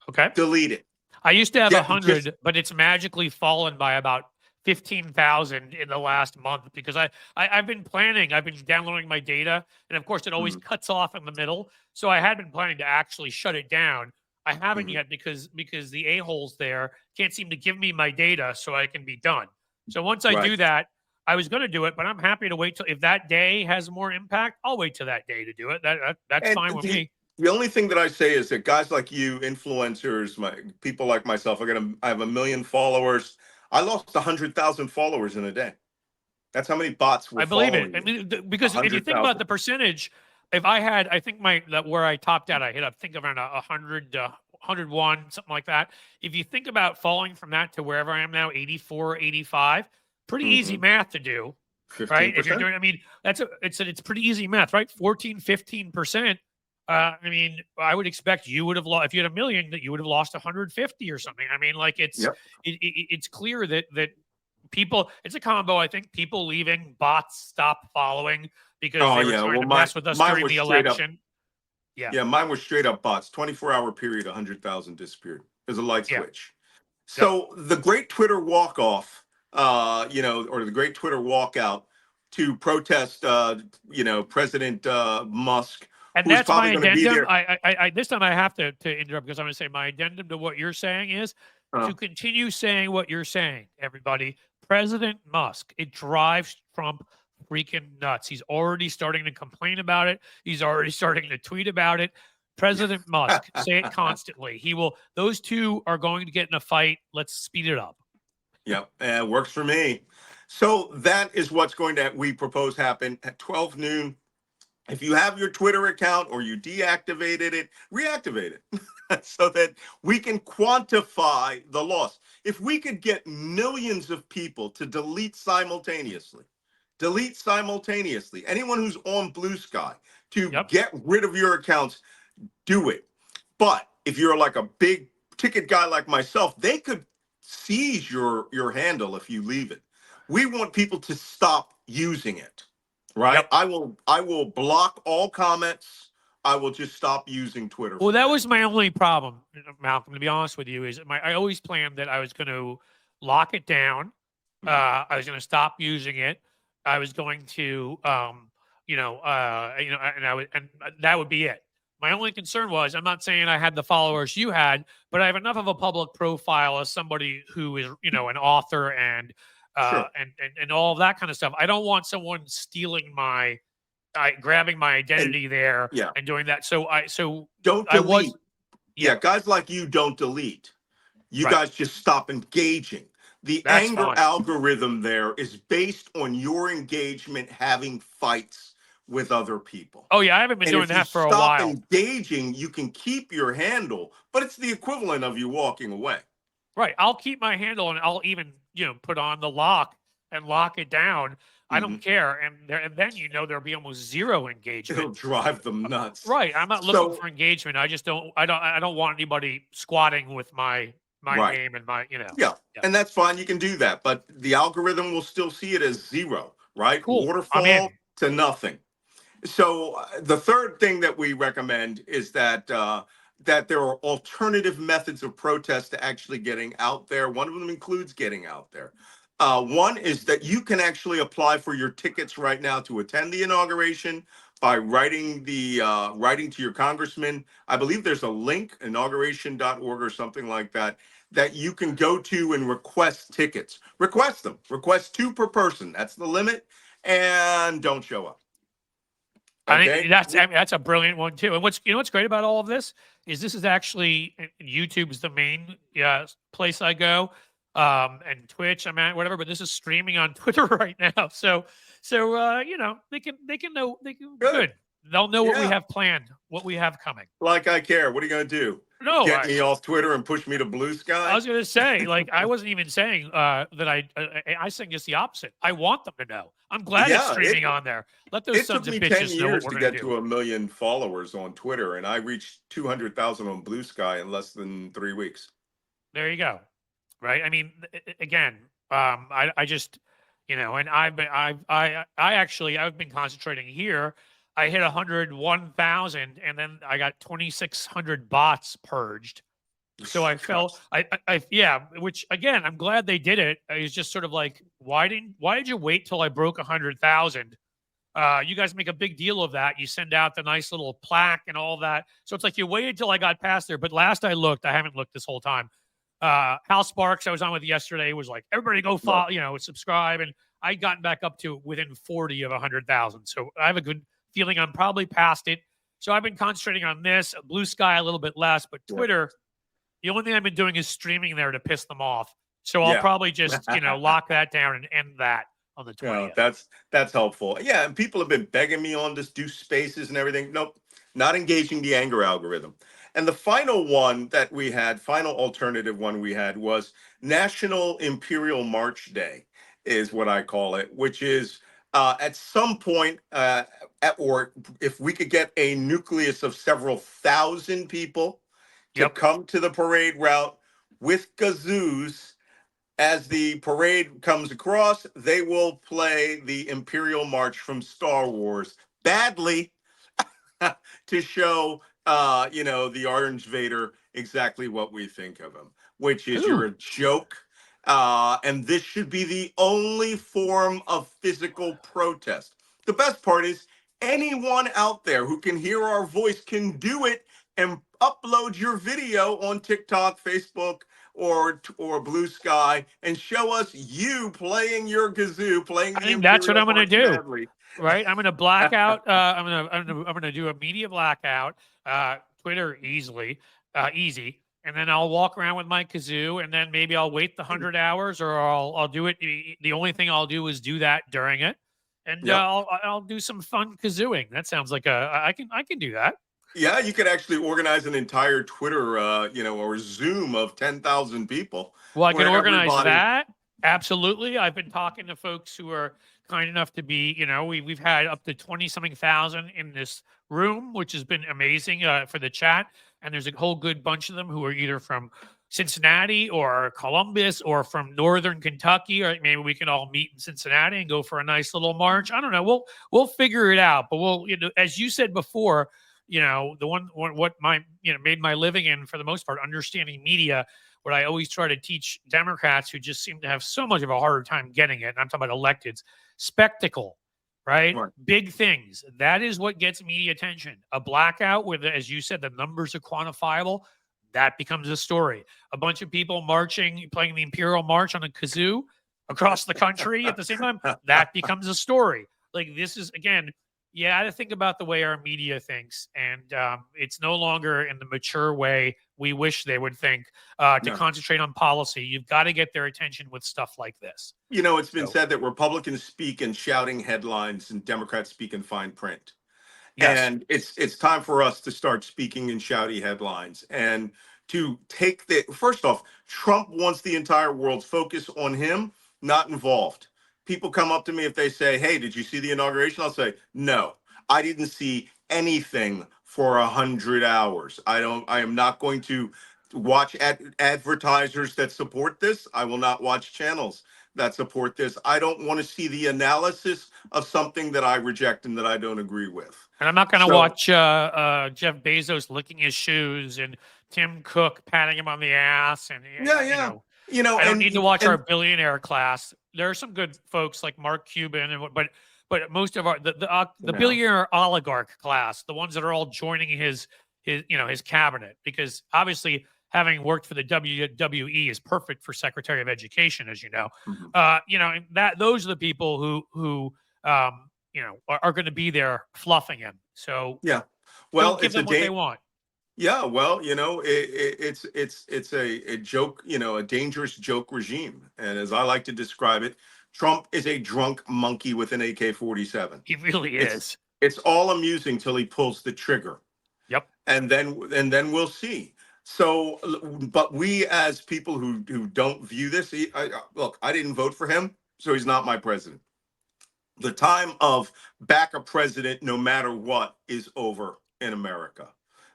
Speaker 1: Okay.
Speaker 2: Delete it.
Speaker 1: I used to have 100, but it's magically fallen by about 15,000 in the last month because I've been planning. I've been downloading my data, and of course, it always cuts off in the middle. So I had been planning to actually shut it down. I haven't yet because the a-holes there can't seem to give me my data so I can be done. So once I
Speaker 2: Right.
Speaker 1: do that, I was going to do it, but I'm happy to wait till if that day has more impact. I'll wait till that day to do it. That's
Speaker 2: And
Speaker 1: fine with me.
Speaker 2: the only thing that I say is that guys like you, influencers, people like myself, I have 1 million followers. I lost 100,000 followers in a day. That's how many bots were
Speaker 1: I believe it.
Speaker 2: following
Speaker 1: I
Speaker 2: me.
Speaker 1: mean,
Speaker 2: A
Speaker 1: because if you
Speaker 2: hundred
Speaker 1: think about
Speaker 2: thousand.
Speaker 1: the percentage, if I had, I think where I topped out, I hit, I think around 100, 101, something like that. If you think about falling from that to wherever I am now, 84, 85, pretty easy math to do, right? If you're
Speaker 2: 15%.
Speaker 1: doing, I mean, it's pretty easy math, right? 14, 15%. I mean, I would expect you would have lost, if you had 1 million, that you would have lost 150 or something. I mean, like
Speaker 2: Yep.
Speaker 1: it's clear that people, it's a combo. I think people leaving, bots stop following because
Speaker 2: Oh
Speaker 1: they were
Speaker 2: yeah.
Speaker 1: trying
Speaker 2: Well,
Speaker 1: to mess with us
Speaker 2: mine
Speaker 1: during
Speaker 2: was
Speaker 1: the
Speaker 2: straight up.
Speaker 1: election. Yeah.
Speaker 2: Yeah, mine was straight up bots. 24-hour period, 100,000 disappeared. There's a light
Speaker 1: Yeah.
Speaker 2: switch.
Speaker 1: Yep.
Speaker 2: So the great Twitter walk off, or the great Twitter walkout to protest, President Musk,
Speaker 1: And
Speaker 2: who's
Speaker 1: that's my
Speaker 2: probably going to be
Speaker 1: addendum.
Speaker 2: there.
Speaker 1: I this time I have to interrupt because I'm going to say my addendum to what you're saying is
Speaker 2: Uh,
Speaker 1: to continue saying what you're saying, everybody. President Musk, it drives Trump freaking nuts. He's already starting to complain about it. He's already starting to tweet about it. President Musk, say it constantly. Those two are going to get in a fight. Let's speed it up.
Speaker 2: yeah, works for me. So that is what's we propose happen at 12 noon. If you have your Twitter account or you deactivated it, reactivate it so that we can quantify the loss. If we could get millions of people to delete simultaneously, anyone who's on Blue Sky to
Speaker 1: Yep.
Speaker 2: get rid of your accounts, do it. But if you're like a big ticket guy like myself, they could seize your handle if you leave it. We want people to stop using it. Right?
Speaker 1: Yep.
Speaker 2: I will block all comments. I will just stop using Twitter
Speaker 1: Well,
Speaker 2: from
Speaker 1: that
Speaker 2: now.
Speaker 1: was my only problem, Malcolm, to be honest with you, is I always planned that I was going to lock it down. I was going to stop using it. I was going to, and that would be it. My only concern was, I'm not saying I had the followers you had, but I have enough of a public profile as somebody who is, an author and
Speaker 2: Sure.
Speaker 1: and all of that kind of stuff. I don't want someone stealing grabbing my
Speaker 2: And
Speaker 1: identity there
Speaker 2: yeah,
Speaker 1: and doing that. So
Speaker 2: don't
Speaker 1: I was,
Speaker 2: delete. Yeah, guys like you don't delete. You
Speaker 1: right.
Speaker 2: guys just stop engaging. The
Speaker 1: That's
Speaker 2: anger
Speaker 1: fine.
Speaker 2: algorithm there is based on your engagement having fights with other people.
Speaker 1: Oh yeah, I haven't been
Speaker 2: And
Speaker 1: doing
Speaker 2: if you
Speaker 1: that for a
Speaker 2: stop
Speaker 1: while.
Speaker 2: engaging, you can keep your handle, but it's the equivalent of you walking away.
Speaker 1: Right. I'll keep my handle and I'll even, put on the lock and lock it down. I don't
Speaker 2: Mhm.
Speaker 1: care. And then there'll be almost zero engagement.
Speaker 2: It'll drive them nuts.
Speaker 1: Right. I'm not looking
Speaker 2: So
Speaker 1: for engagement. I don't want anybody squatting with my
Speaker 2: right.
Speaker 1: name and my,
Speaker 2: Yeah.
Speaker 1: Yeah.
Speaker 2: And that's fine. You can do that. But the algorithm will still see it as zero, right?
Speaker 1: Cool. I'm in.
Speaker 2: Waterfall to nothing. So the third thing that we recommend is that that there are alternative methods of protest to actually getting out there. One of them includes getting out there. One is that you can actually apply for your tickets right now to attend the inauguration by writing to your congressman. I believe there's a link, inauguration.org or something like that, that you can go to and request tickets. Request them. Request 2 per person. That's the limit. And don't show up.
Speaker 1: I think
Speaker 2: Okay.
Speaker 1: that's a brilliant one too. And what's great about all of this is actually YouTube's the main place I go, and Twitch I'm at, whatever. But this is streaming on Twitter right now, so they can know
Speaker 2: Good.
Speaker 1: They'll know what we
Speaker 2: Yeah.
Speaker 1: have planned, what we have coming.
Speaker 2: Like I care. What are you gonna do?
Speaker 1: No,
Speaker 2: Get me off Twitter and push me to Blue
Speaker 1: I
Speaker 2: Sky?
Speaker 1: was going to say, like, I wasn't even saying that I saying just the opposite. I want them to know. I'm glad it's
Speaker 2: Yeah.
Speaker 1: streaming on there. Let those
Speaker 2: It took
Speaker 1: sons of
Speaker 2: me 10
Speaker 1: bitches know what
Speaker 2: years
Speaker 1: we're
Speaker 2: to
Speaker 1: going
Speaker 2: get
Speaker 1: to
Speaker 2: to
Speaker 1: do.
Speaker 2: 1 million followers on Twitter, and I reached 200,000 on Blue Sky in less than 3 weeks.
Speaker 1: There you go. Right. I mean, again, I just, and I've been concentrating here. I hit 101,000 and then I got 2,600 bots purged. So I felt, yeah, which again, I'm glad they did it. It's just sort of like, why did you wait till I broke 100,000 You guys make a big deal of that. You send out the nice little plaque and all that. So it's like you waited till I got past there. But last I looked, I haven't looked this whole time. Hal Sparks, I was on with yesterday, was like, everybody go follow, subscribe. And I'd gotten back up to within 40 of 100,000. So I have a good feeling I'm probably past it. So I've been concentrating on this, Blue Sky a little bit less, but Twitter, the only thing I've been doing is streaming there to piss them off. So I'll probably just, lock that down and end that on the 20th.
Speaker 2: That's helpful. Yeah, and people have been begging me on this, do spaces and everything. Nope, not engaging the anger algorithm. And the final one that we had, final alternative one we had was National Imperial March Day, is what I call it, which is at some point, or if we could get a nucleus of several thousand people to come to the parade route with kazoos. As the parade comes across, they will play the Imperial March from Star Wars badly to show, the Orange Vader exactly what we think of him, which is you're a joke. And this should be the only form of physical protest. The best part is anyone out there who can hear our voice can do it and upload your video on TikTok, Facebook, or Blue Sky, and show us you playing your kazoo, playing the Imperial
Speaker 1: that's what I'm going to do.
Speaker 2: Badly.
Speaker 1: Right, I'm going to black out. I'm going to do a media blackout. Twitter easy, and then I'll walk around with my kazoo, and then maybe I'll wait the 100 hours, or I'll do it. The only thing I'll do is do that during it, and I'll do some fun kazooing. That sounds like I can do that.
Speaker 2: Yeah, you could actually organize an entire Twitter, or Zoom of 10,000 people.
Speaker 1: Well, I can organize that. Absolutely. I've been talking to folks who are kind enough to be, we've had up to 20-something thousand in this room, which has been amazing for the chat. And there's a whole good bunch of them who are either from Cincinnati or Columbus or from Northern Kentucky, or maybe we can all meet in Cincinnati and go for a nice little march. I don't know. We'll figure it out. But as you said before, what made my living in, for the most part, understanding media. What I always try to teach Democrats who just seem to have so much of a harder time getting it, and I'm talking about electeds, spectacle, right? Big things. That is what gets media attention. A blackout where, as you said, the numbers are quantifiable, that becomes a story. A bunch of people marching, playing the Imperial March on a kazoo across the country at the same time, that becomes a story. Like, this is, again, you got to think about the way our media thinks, and it's no longer in the mature way we wish they would think to concentrate on policy. You've got to get their attention with stuff like this.
Speaker 2: It's been said that Republicans speak in shouting headlines and Democrats speak in fine print. Yes. And it's time for us to start speaking in shouty headlines and to take first off, Trump wants the entire world's focus on him, not involved. People come up to me if they say, hey, did you see the inauguration? I'll say, no, I didn't see anything for 100 hours. I am not going to watch advertisers that support this. I will not watch channels that support this. I don't want to see the analysis of something that I reject and that I don't agree with.
Speaker 1: And I'm not going to watch Jeff Bezos licking his shoes and Tim Cook patting him on the ass. And I don't need to watch our billionaire class. There are some good folks like Mark Cuban, but most of the billionaire oligarch class, the ones that are all joining his cabinet, because obviously having worked for the WWE is perfect for Secretary of Education, as you know. And those are the people who are going to be there fluffing him. So don't give them what they want.
Speaker 2: Yeah, well, it's a joke, a dangerous joke regime. And as I like to describe it, Trump is a drunk monkey with an AK-47.
Speaker 1: He really is.
Speaker 2: It's all amusing till he pulls the trigger.
Speaker 1: Yep.
Speaker 2: And then we'll see. So, but we as people who don't view this, look, I didn't vote for him, so he's not my president. The time of back a president, no matter what, is over in America.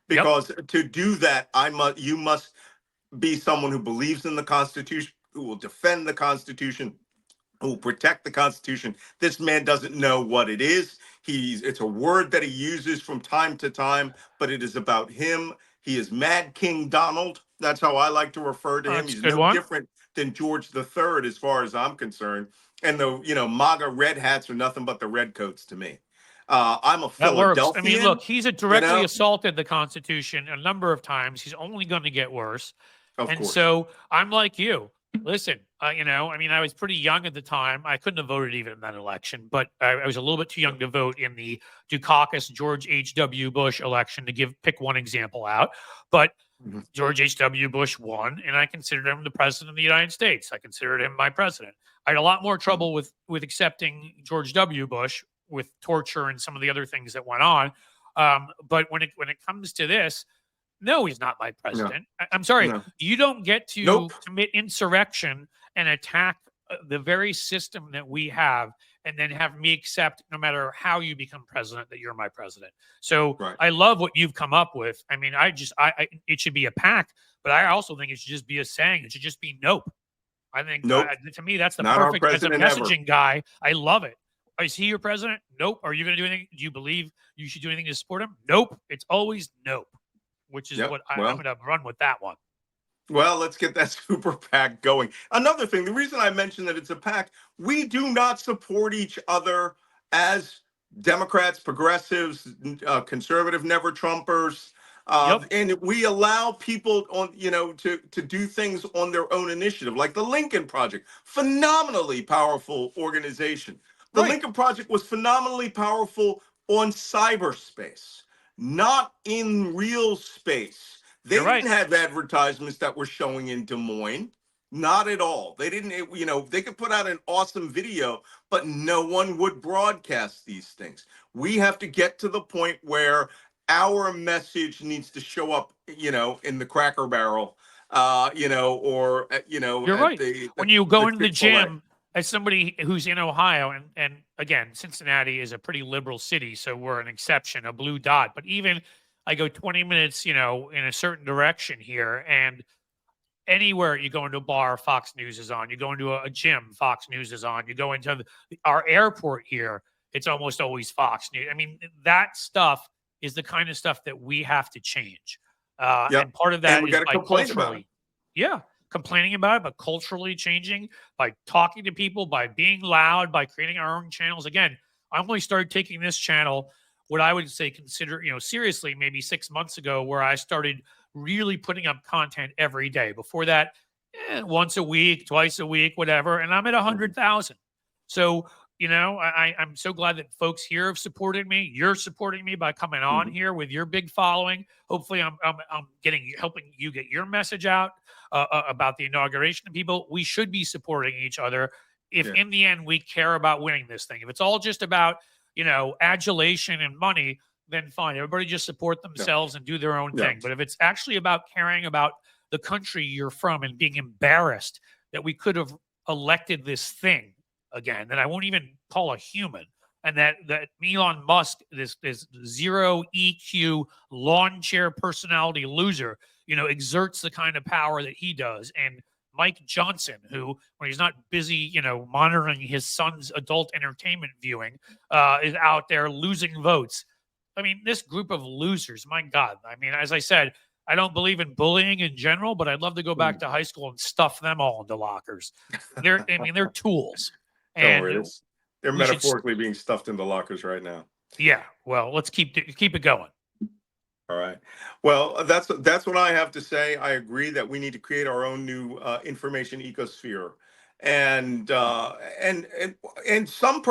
Speaker 2: Because to do that, you must be someone who believes in the Constitution, who will defend the Constitution, who will protect the Constitution. This man doesn't know what it is. It's a word that he uses from time to time, but it is about him. He is Mad King Donald. That's how I like to refer to him. He's no different than George III, as far as I'm concerned. And the MAGA red hats are nothing but the red coats to me. I'm a
Speaker 1: That works. I mean,
Speaker 2: Philadelphian,
Speaker 1: look, he's
Speaker 2: you
Speaker 1: directly
Speaker 2: know,
Speaker 1: assaulted the Constitution a number of times. He's only going to get worse.
Speaker 2: of
Speaker 1: And
Speaker 2: course.
Speaker 1: so I'm like you. Listen, I mean, I was pretty young at the time. I couldn't have voted even in that election, but I was a little bit too young to vote in the Dukakis George H.W. Bush election to pick one example out. But
Speaker 2: Mhm.
Speaker 1: George H.W. Bush won, and I considered him the president of the United States. I considered him my president. I had a lot more trouble with accepting George W. Bush with torture and some of the other things that went on. But when it comes to this, no, he's not my
Speaker 2: No,
Speaker 1: president. I'm sorry.
Speaker 2: no,
Speaker 1: You don't get
Speaker 2: nope.
Speaker 1: to commit insurrection and attack the very system that we have and then have me accept, no matter how you become president, that you're my president. So
Speaker 2: Right.
Speaker 1: I love what you've come up with. I mean, it should be a pact, but I also think it should just be a saying. It should just be nope. I think
Speaker 2: Nope.
Speaker 1: to me, that's the
Speaker 2: Not our
Speaker 1: perfect, as a
Speaker 2: president ever.
Speaker 1: messaging guy, I love it. Is he your president? Nope. Are you going to do anything? Do you believe you should do anything to support him? Nope. It's always nope, which is
Speaker 2: Yep.
Speaker 1: what I'm
Speaker 2: Well,
Speaker 1: going to run with that one.
Speaker 2: well, let's get that super PAC going. Another thing, the reason I mentioned that it's a PAC, we do not support each other as Democrats, progressives, conservative never Trumpers.
Speaker 1: Yep.
Speaker 2: And we allow people to do things on their own initiative, like the Lincoln Project, phenomenally powerful organization. The
Speaker 1: Right.
Speaker 2: Lincoln Project was phenomenally powerful on cyberspace, not in real space. They
Speaker 1: You're right.
Speaker 2: didn't have advertisements that were showing in Des Moines. Not at all. They didn't, they could put out an awesome video, but no one would broadcast these things. We have to get to the point where our message needs to show up, in the Cracker Barrel, or,
Speaker 1: You're
Speaker 2: at
Speaker 1: right.
Speaker 2: the,
Speaker 1: When you go
Speaker 2: the
Speaker 1: into the
Speaker 2: Chick-fil-A.
Speaker 1: gym, as somebody who's in Ohio, and again, Cincinnati is a pretty liberal city, so we're an exception, a blue dot. But even I go 20 minutes, in a certain direction here, and anywhere you go into a bar, Fox News is on. You go into a gym, Fox News is on. You go into our airport here, it's almost always Fox News. I mean, that stuff is the kind of stuff that we have to change.
Speaker 2: Yep.
Speaker 1: And part of
Speaker 2: And
Speaker 1: that
Speaker 2: we
Speaker 1: is
Speaker 2: got to
Speaker 1: by
Speaker 2: complain about it.
Speaker 1: culturally, yeah, complaining about it, but culturally changing by talking to people, by being loud, by creating our own channels. Again, I only started taking this channel, what I would say, consider, seriously, maybe 6 months ago, where I started really putting up content every day. Before that, once a week, twice a week, whatever. And I'm at 100,000. So, I'm so glad that folks here have supported me. You're supporting me by coming on
Speaker 2: Mhm.
Speaker 1: here with your big following. Hopefully, I'm helping you get your message out about the inauguration to people. We should be supporting each other if
Speaker 2: Yeah.
Speaker 1: in the end we care about winning this thing. If it's all just about, adulation and money, then fine. Everybody just support
Speaker 2: Yeah.
Speaker 1: themselves and do their own
Speaker 2: Yeah.
Speaker 1: thing. But if it's actually about caring about the country you're from and being embarrassed that we could have elected this thing again, that I won't even call a human, and that Elon Musk, this zero EQ lawn chair personality loser, exerts the kind of power that he does, and Mike Johnson, who, when he's not busy, monitoring his son's adult entertainment viewing, is out there losing votes. I mean, this group of losers, my God. I mean, as I said, I don't believe in bullying in general, but I'd love to go back to high school and stuff them all into lockers. They're tools.
Speaker 2: Don't
Speaker 1: And
Speaker 2: worry. They're
Speaker 1: we should,
Speaker 2: metaphorically being stuffed into lockers right now.
Speaker 1: yeah, well, let's keep it going.
Speaker 2: All right. Well, that's what I have to say. I agree that we need to create our own new information ecosphere, and some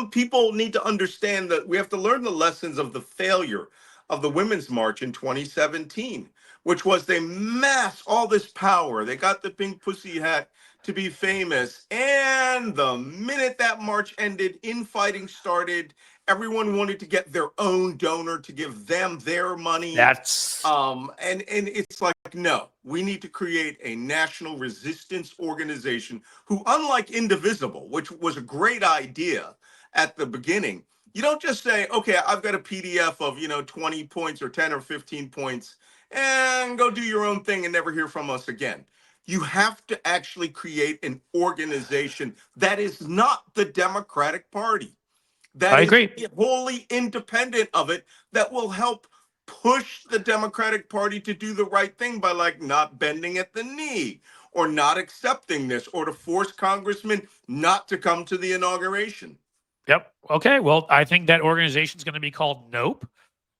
Speaker 2: people need to understand that we have to learn the lessons of the failure of the Women's March in 2017, which was they massed all this power. They got the pink pussy hat to be famous, and the minute that march ended, infighting started. Everyone wanted to get their own donor to give them their money.
Speaker 1: That's
Speaker 2: And it's like, no, we need to create a national resistance organization who, unlike Indivisible, which was a great idea at the beginning, you don't just say, okay, I've got a PDF of 20 points or 10 or 15 points, and go do your own thing and never hear from us again. You have to actually create an organization that is not the Democratic Party, that
Speaker 1: I
Speaker 2: is
Speaker 1: agree.
Speaker 2: wholly independent of it, that will help push the Democratic Party to do the right thing by, like, not bending at the knee or not accepting this, or to force congressmen not to come to the inauguration.
Speaker 1: Yep. Okay. Well, I think that organization is going to be called Nope.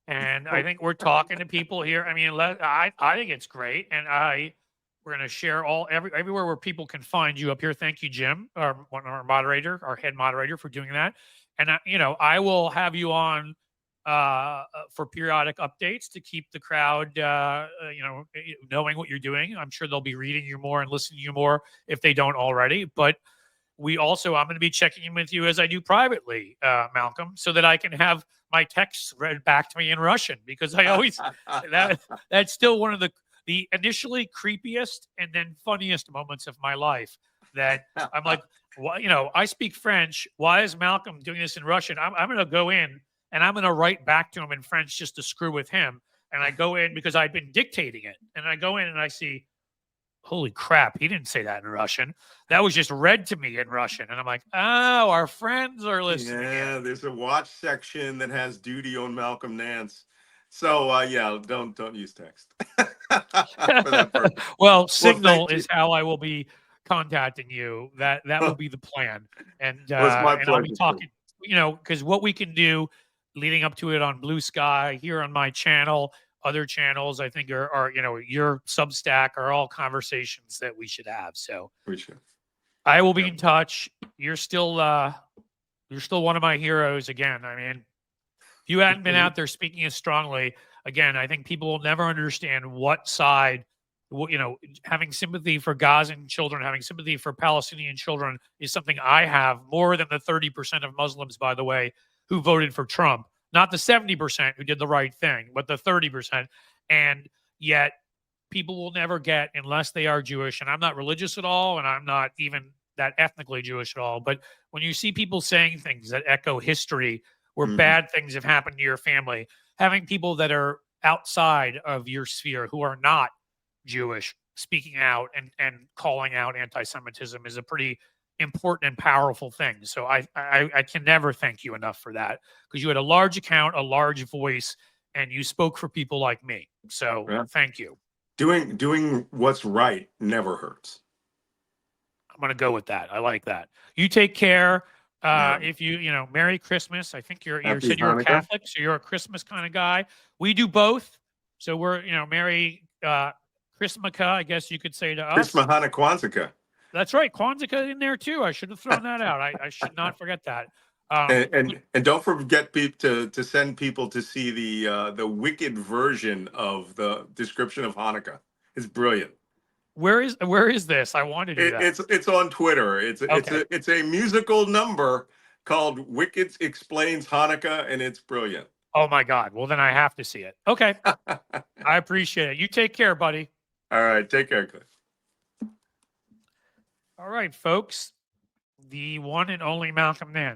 Speaker 1: And I think we're talking to people here. I mean, I think it's great. And we're going to share everywhere where people can find you up here. Thank you, Jim, our moderator, our head moderator, for doing that. And I will have you on for periodic updates to keep the crowd, knowing what you're doing. I'm sure they'll be reading you more and listening to you more if they don't already. But I'm going to be checking in with you as I do privately, Malcolm, so that I can have my texts read back to me in Russian, because I always that's still one of the initially creepiest and then funniest moments of my life, that I'm like, well, I speak French. Why is Malcolm doing this in Russian? I'm going to go in and I'm going to write back to him in French just to screw with him. And I go in because I've been dictating it, and I go in and I see, holy crap, he didn't say that in Russian. That was just read to me in Russian. And I'm like, oh, our friends are listening.
Speaker 2: Yeah, there's a watch section that has duty on Malcolm Nance. So yeah, don't use text for that purpose.
Speaker 1: Well,
Speaker 2: Well,
Speaker 1: Signal
Speaker 2: thank you.
Speaker 1: is how I will be contacting you. That will be the plan. And
Speaker 2: Well, it's my
Speaker 1: and I'll be
Speaker 2: pleasure, sir.
Speaker 1: talking, because what we can do leading up to it on Blue Sky, here on my channel, other channels, I think are your Substack, are all conversations that we should have. So
Speaker 2: Appreciate it.
Speaker 1: I will be
Speaker 2: Yeah.
Speaker 1: in touch. You're still one of my heroes again. I mean, if you hadn't been out there speaking as strongly, again, I think people will never understand what side, having sympathy for Gazan children, having sympathy for Palestinian children is something I have more than the 30% of Muslims, by the way, who voted for Trump. Not the 70% who did the right thing, but the 30%. And yet people will never get, unless they are Jewish. And I'm not religious at all, and I'm not even that ethnically Jewish at all. But when you see people saying things that echo history, where bad things have happened to your family, having people that are outside of your sphere who are not Jewish speaking out and calling out anti-Semitism is a pretty important and powerful thing. So I can never thank you enough for that, because you had a large account, a large voice, and you spoke for people like me. So
Speaker 2: Yeah.
Speaker 1: thank you.
Speaker 2: Doing what's right never hurts.
Speaker 1: I'm going to go with that. I like that. You take care.
Speaker 2: Yeah.
Speaker 1: If Merry Christmas. I think you
Speaker 2: Happy
Speaker 1: said you're a
Speaker 2: Hanukkah.
Speaker 1: Catholic, so you're a Christmas kind of guy. We do both. So we're, Merry Christmaka, I guess you could say to us.
Speaker 2: Christmas Kwanzaa.
Speaker 1: That's right. Kwanzaa in there too. I should have thrown that out. I should not forget that.
Speaker 2: And don't forget people to send people to see the wicked version of the description of Hanukkah. It's brilliant.
Speaker 1: Where is this? I want to do that.
Speaker 2: It's on Twitter.
Speaker 1: Okay.
Speaker 2: It's a musical number called Wicked Explains Hanukkah, and it's brilliant.
Speaker 1: Oh my God. Well, then I have to see it. Okay. I appreciate it. You take care, buddy.
Speaker 2: All right. Take care, Cliff.
Speaker 1: All right, folks. The one and only Malcolm Nance.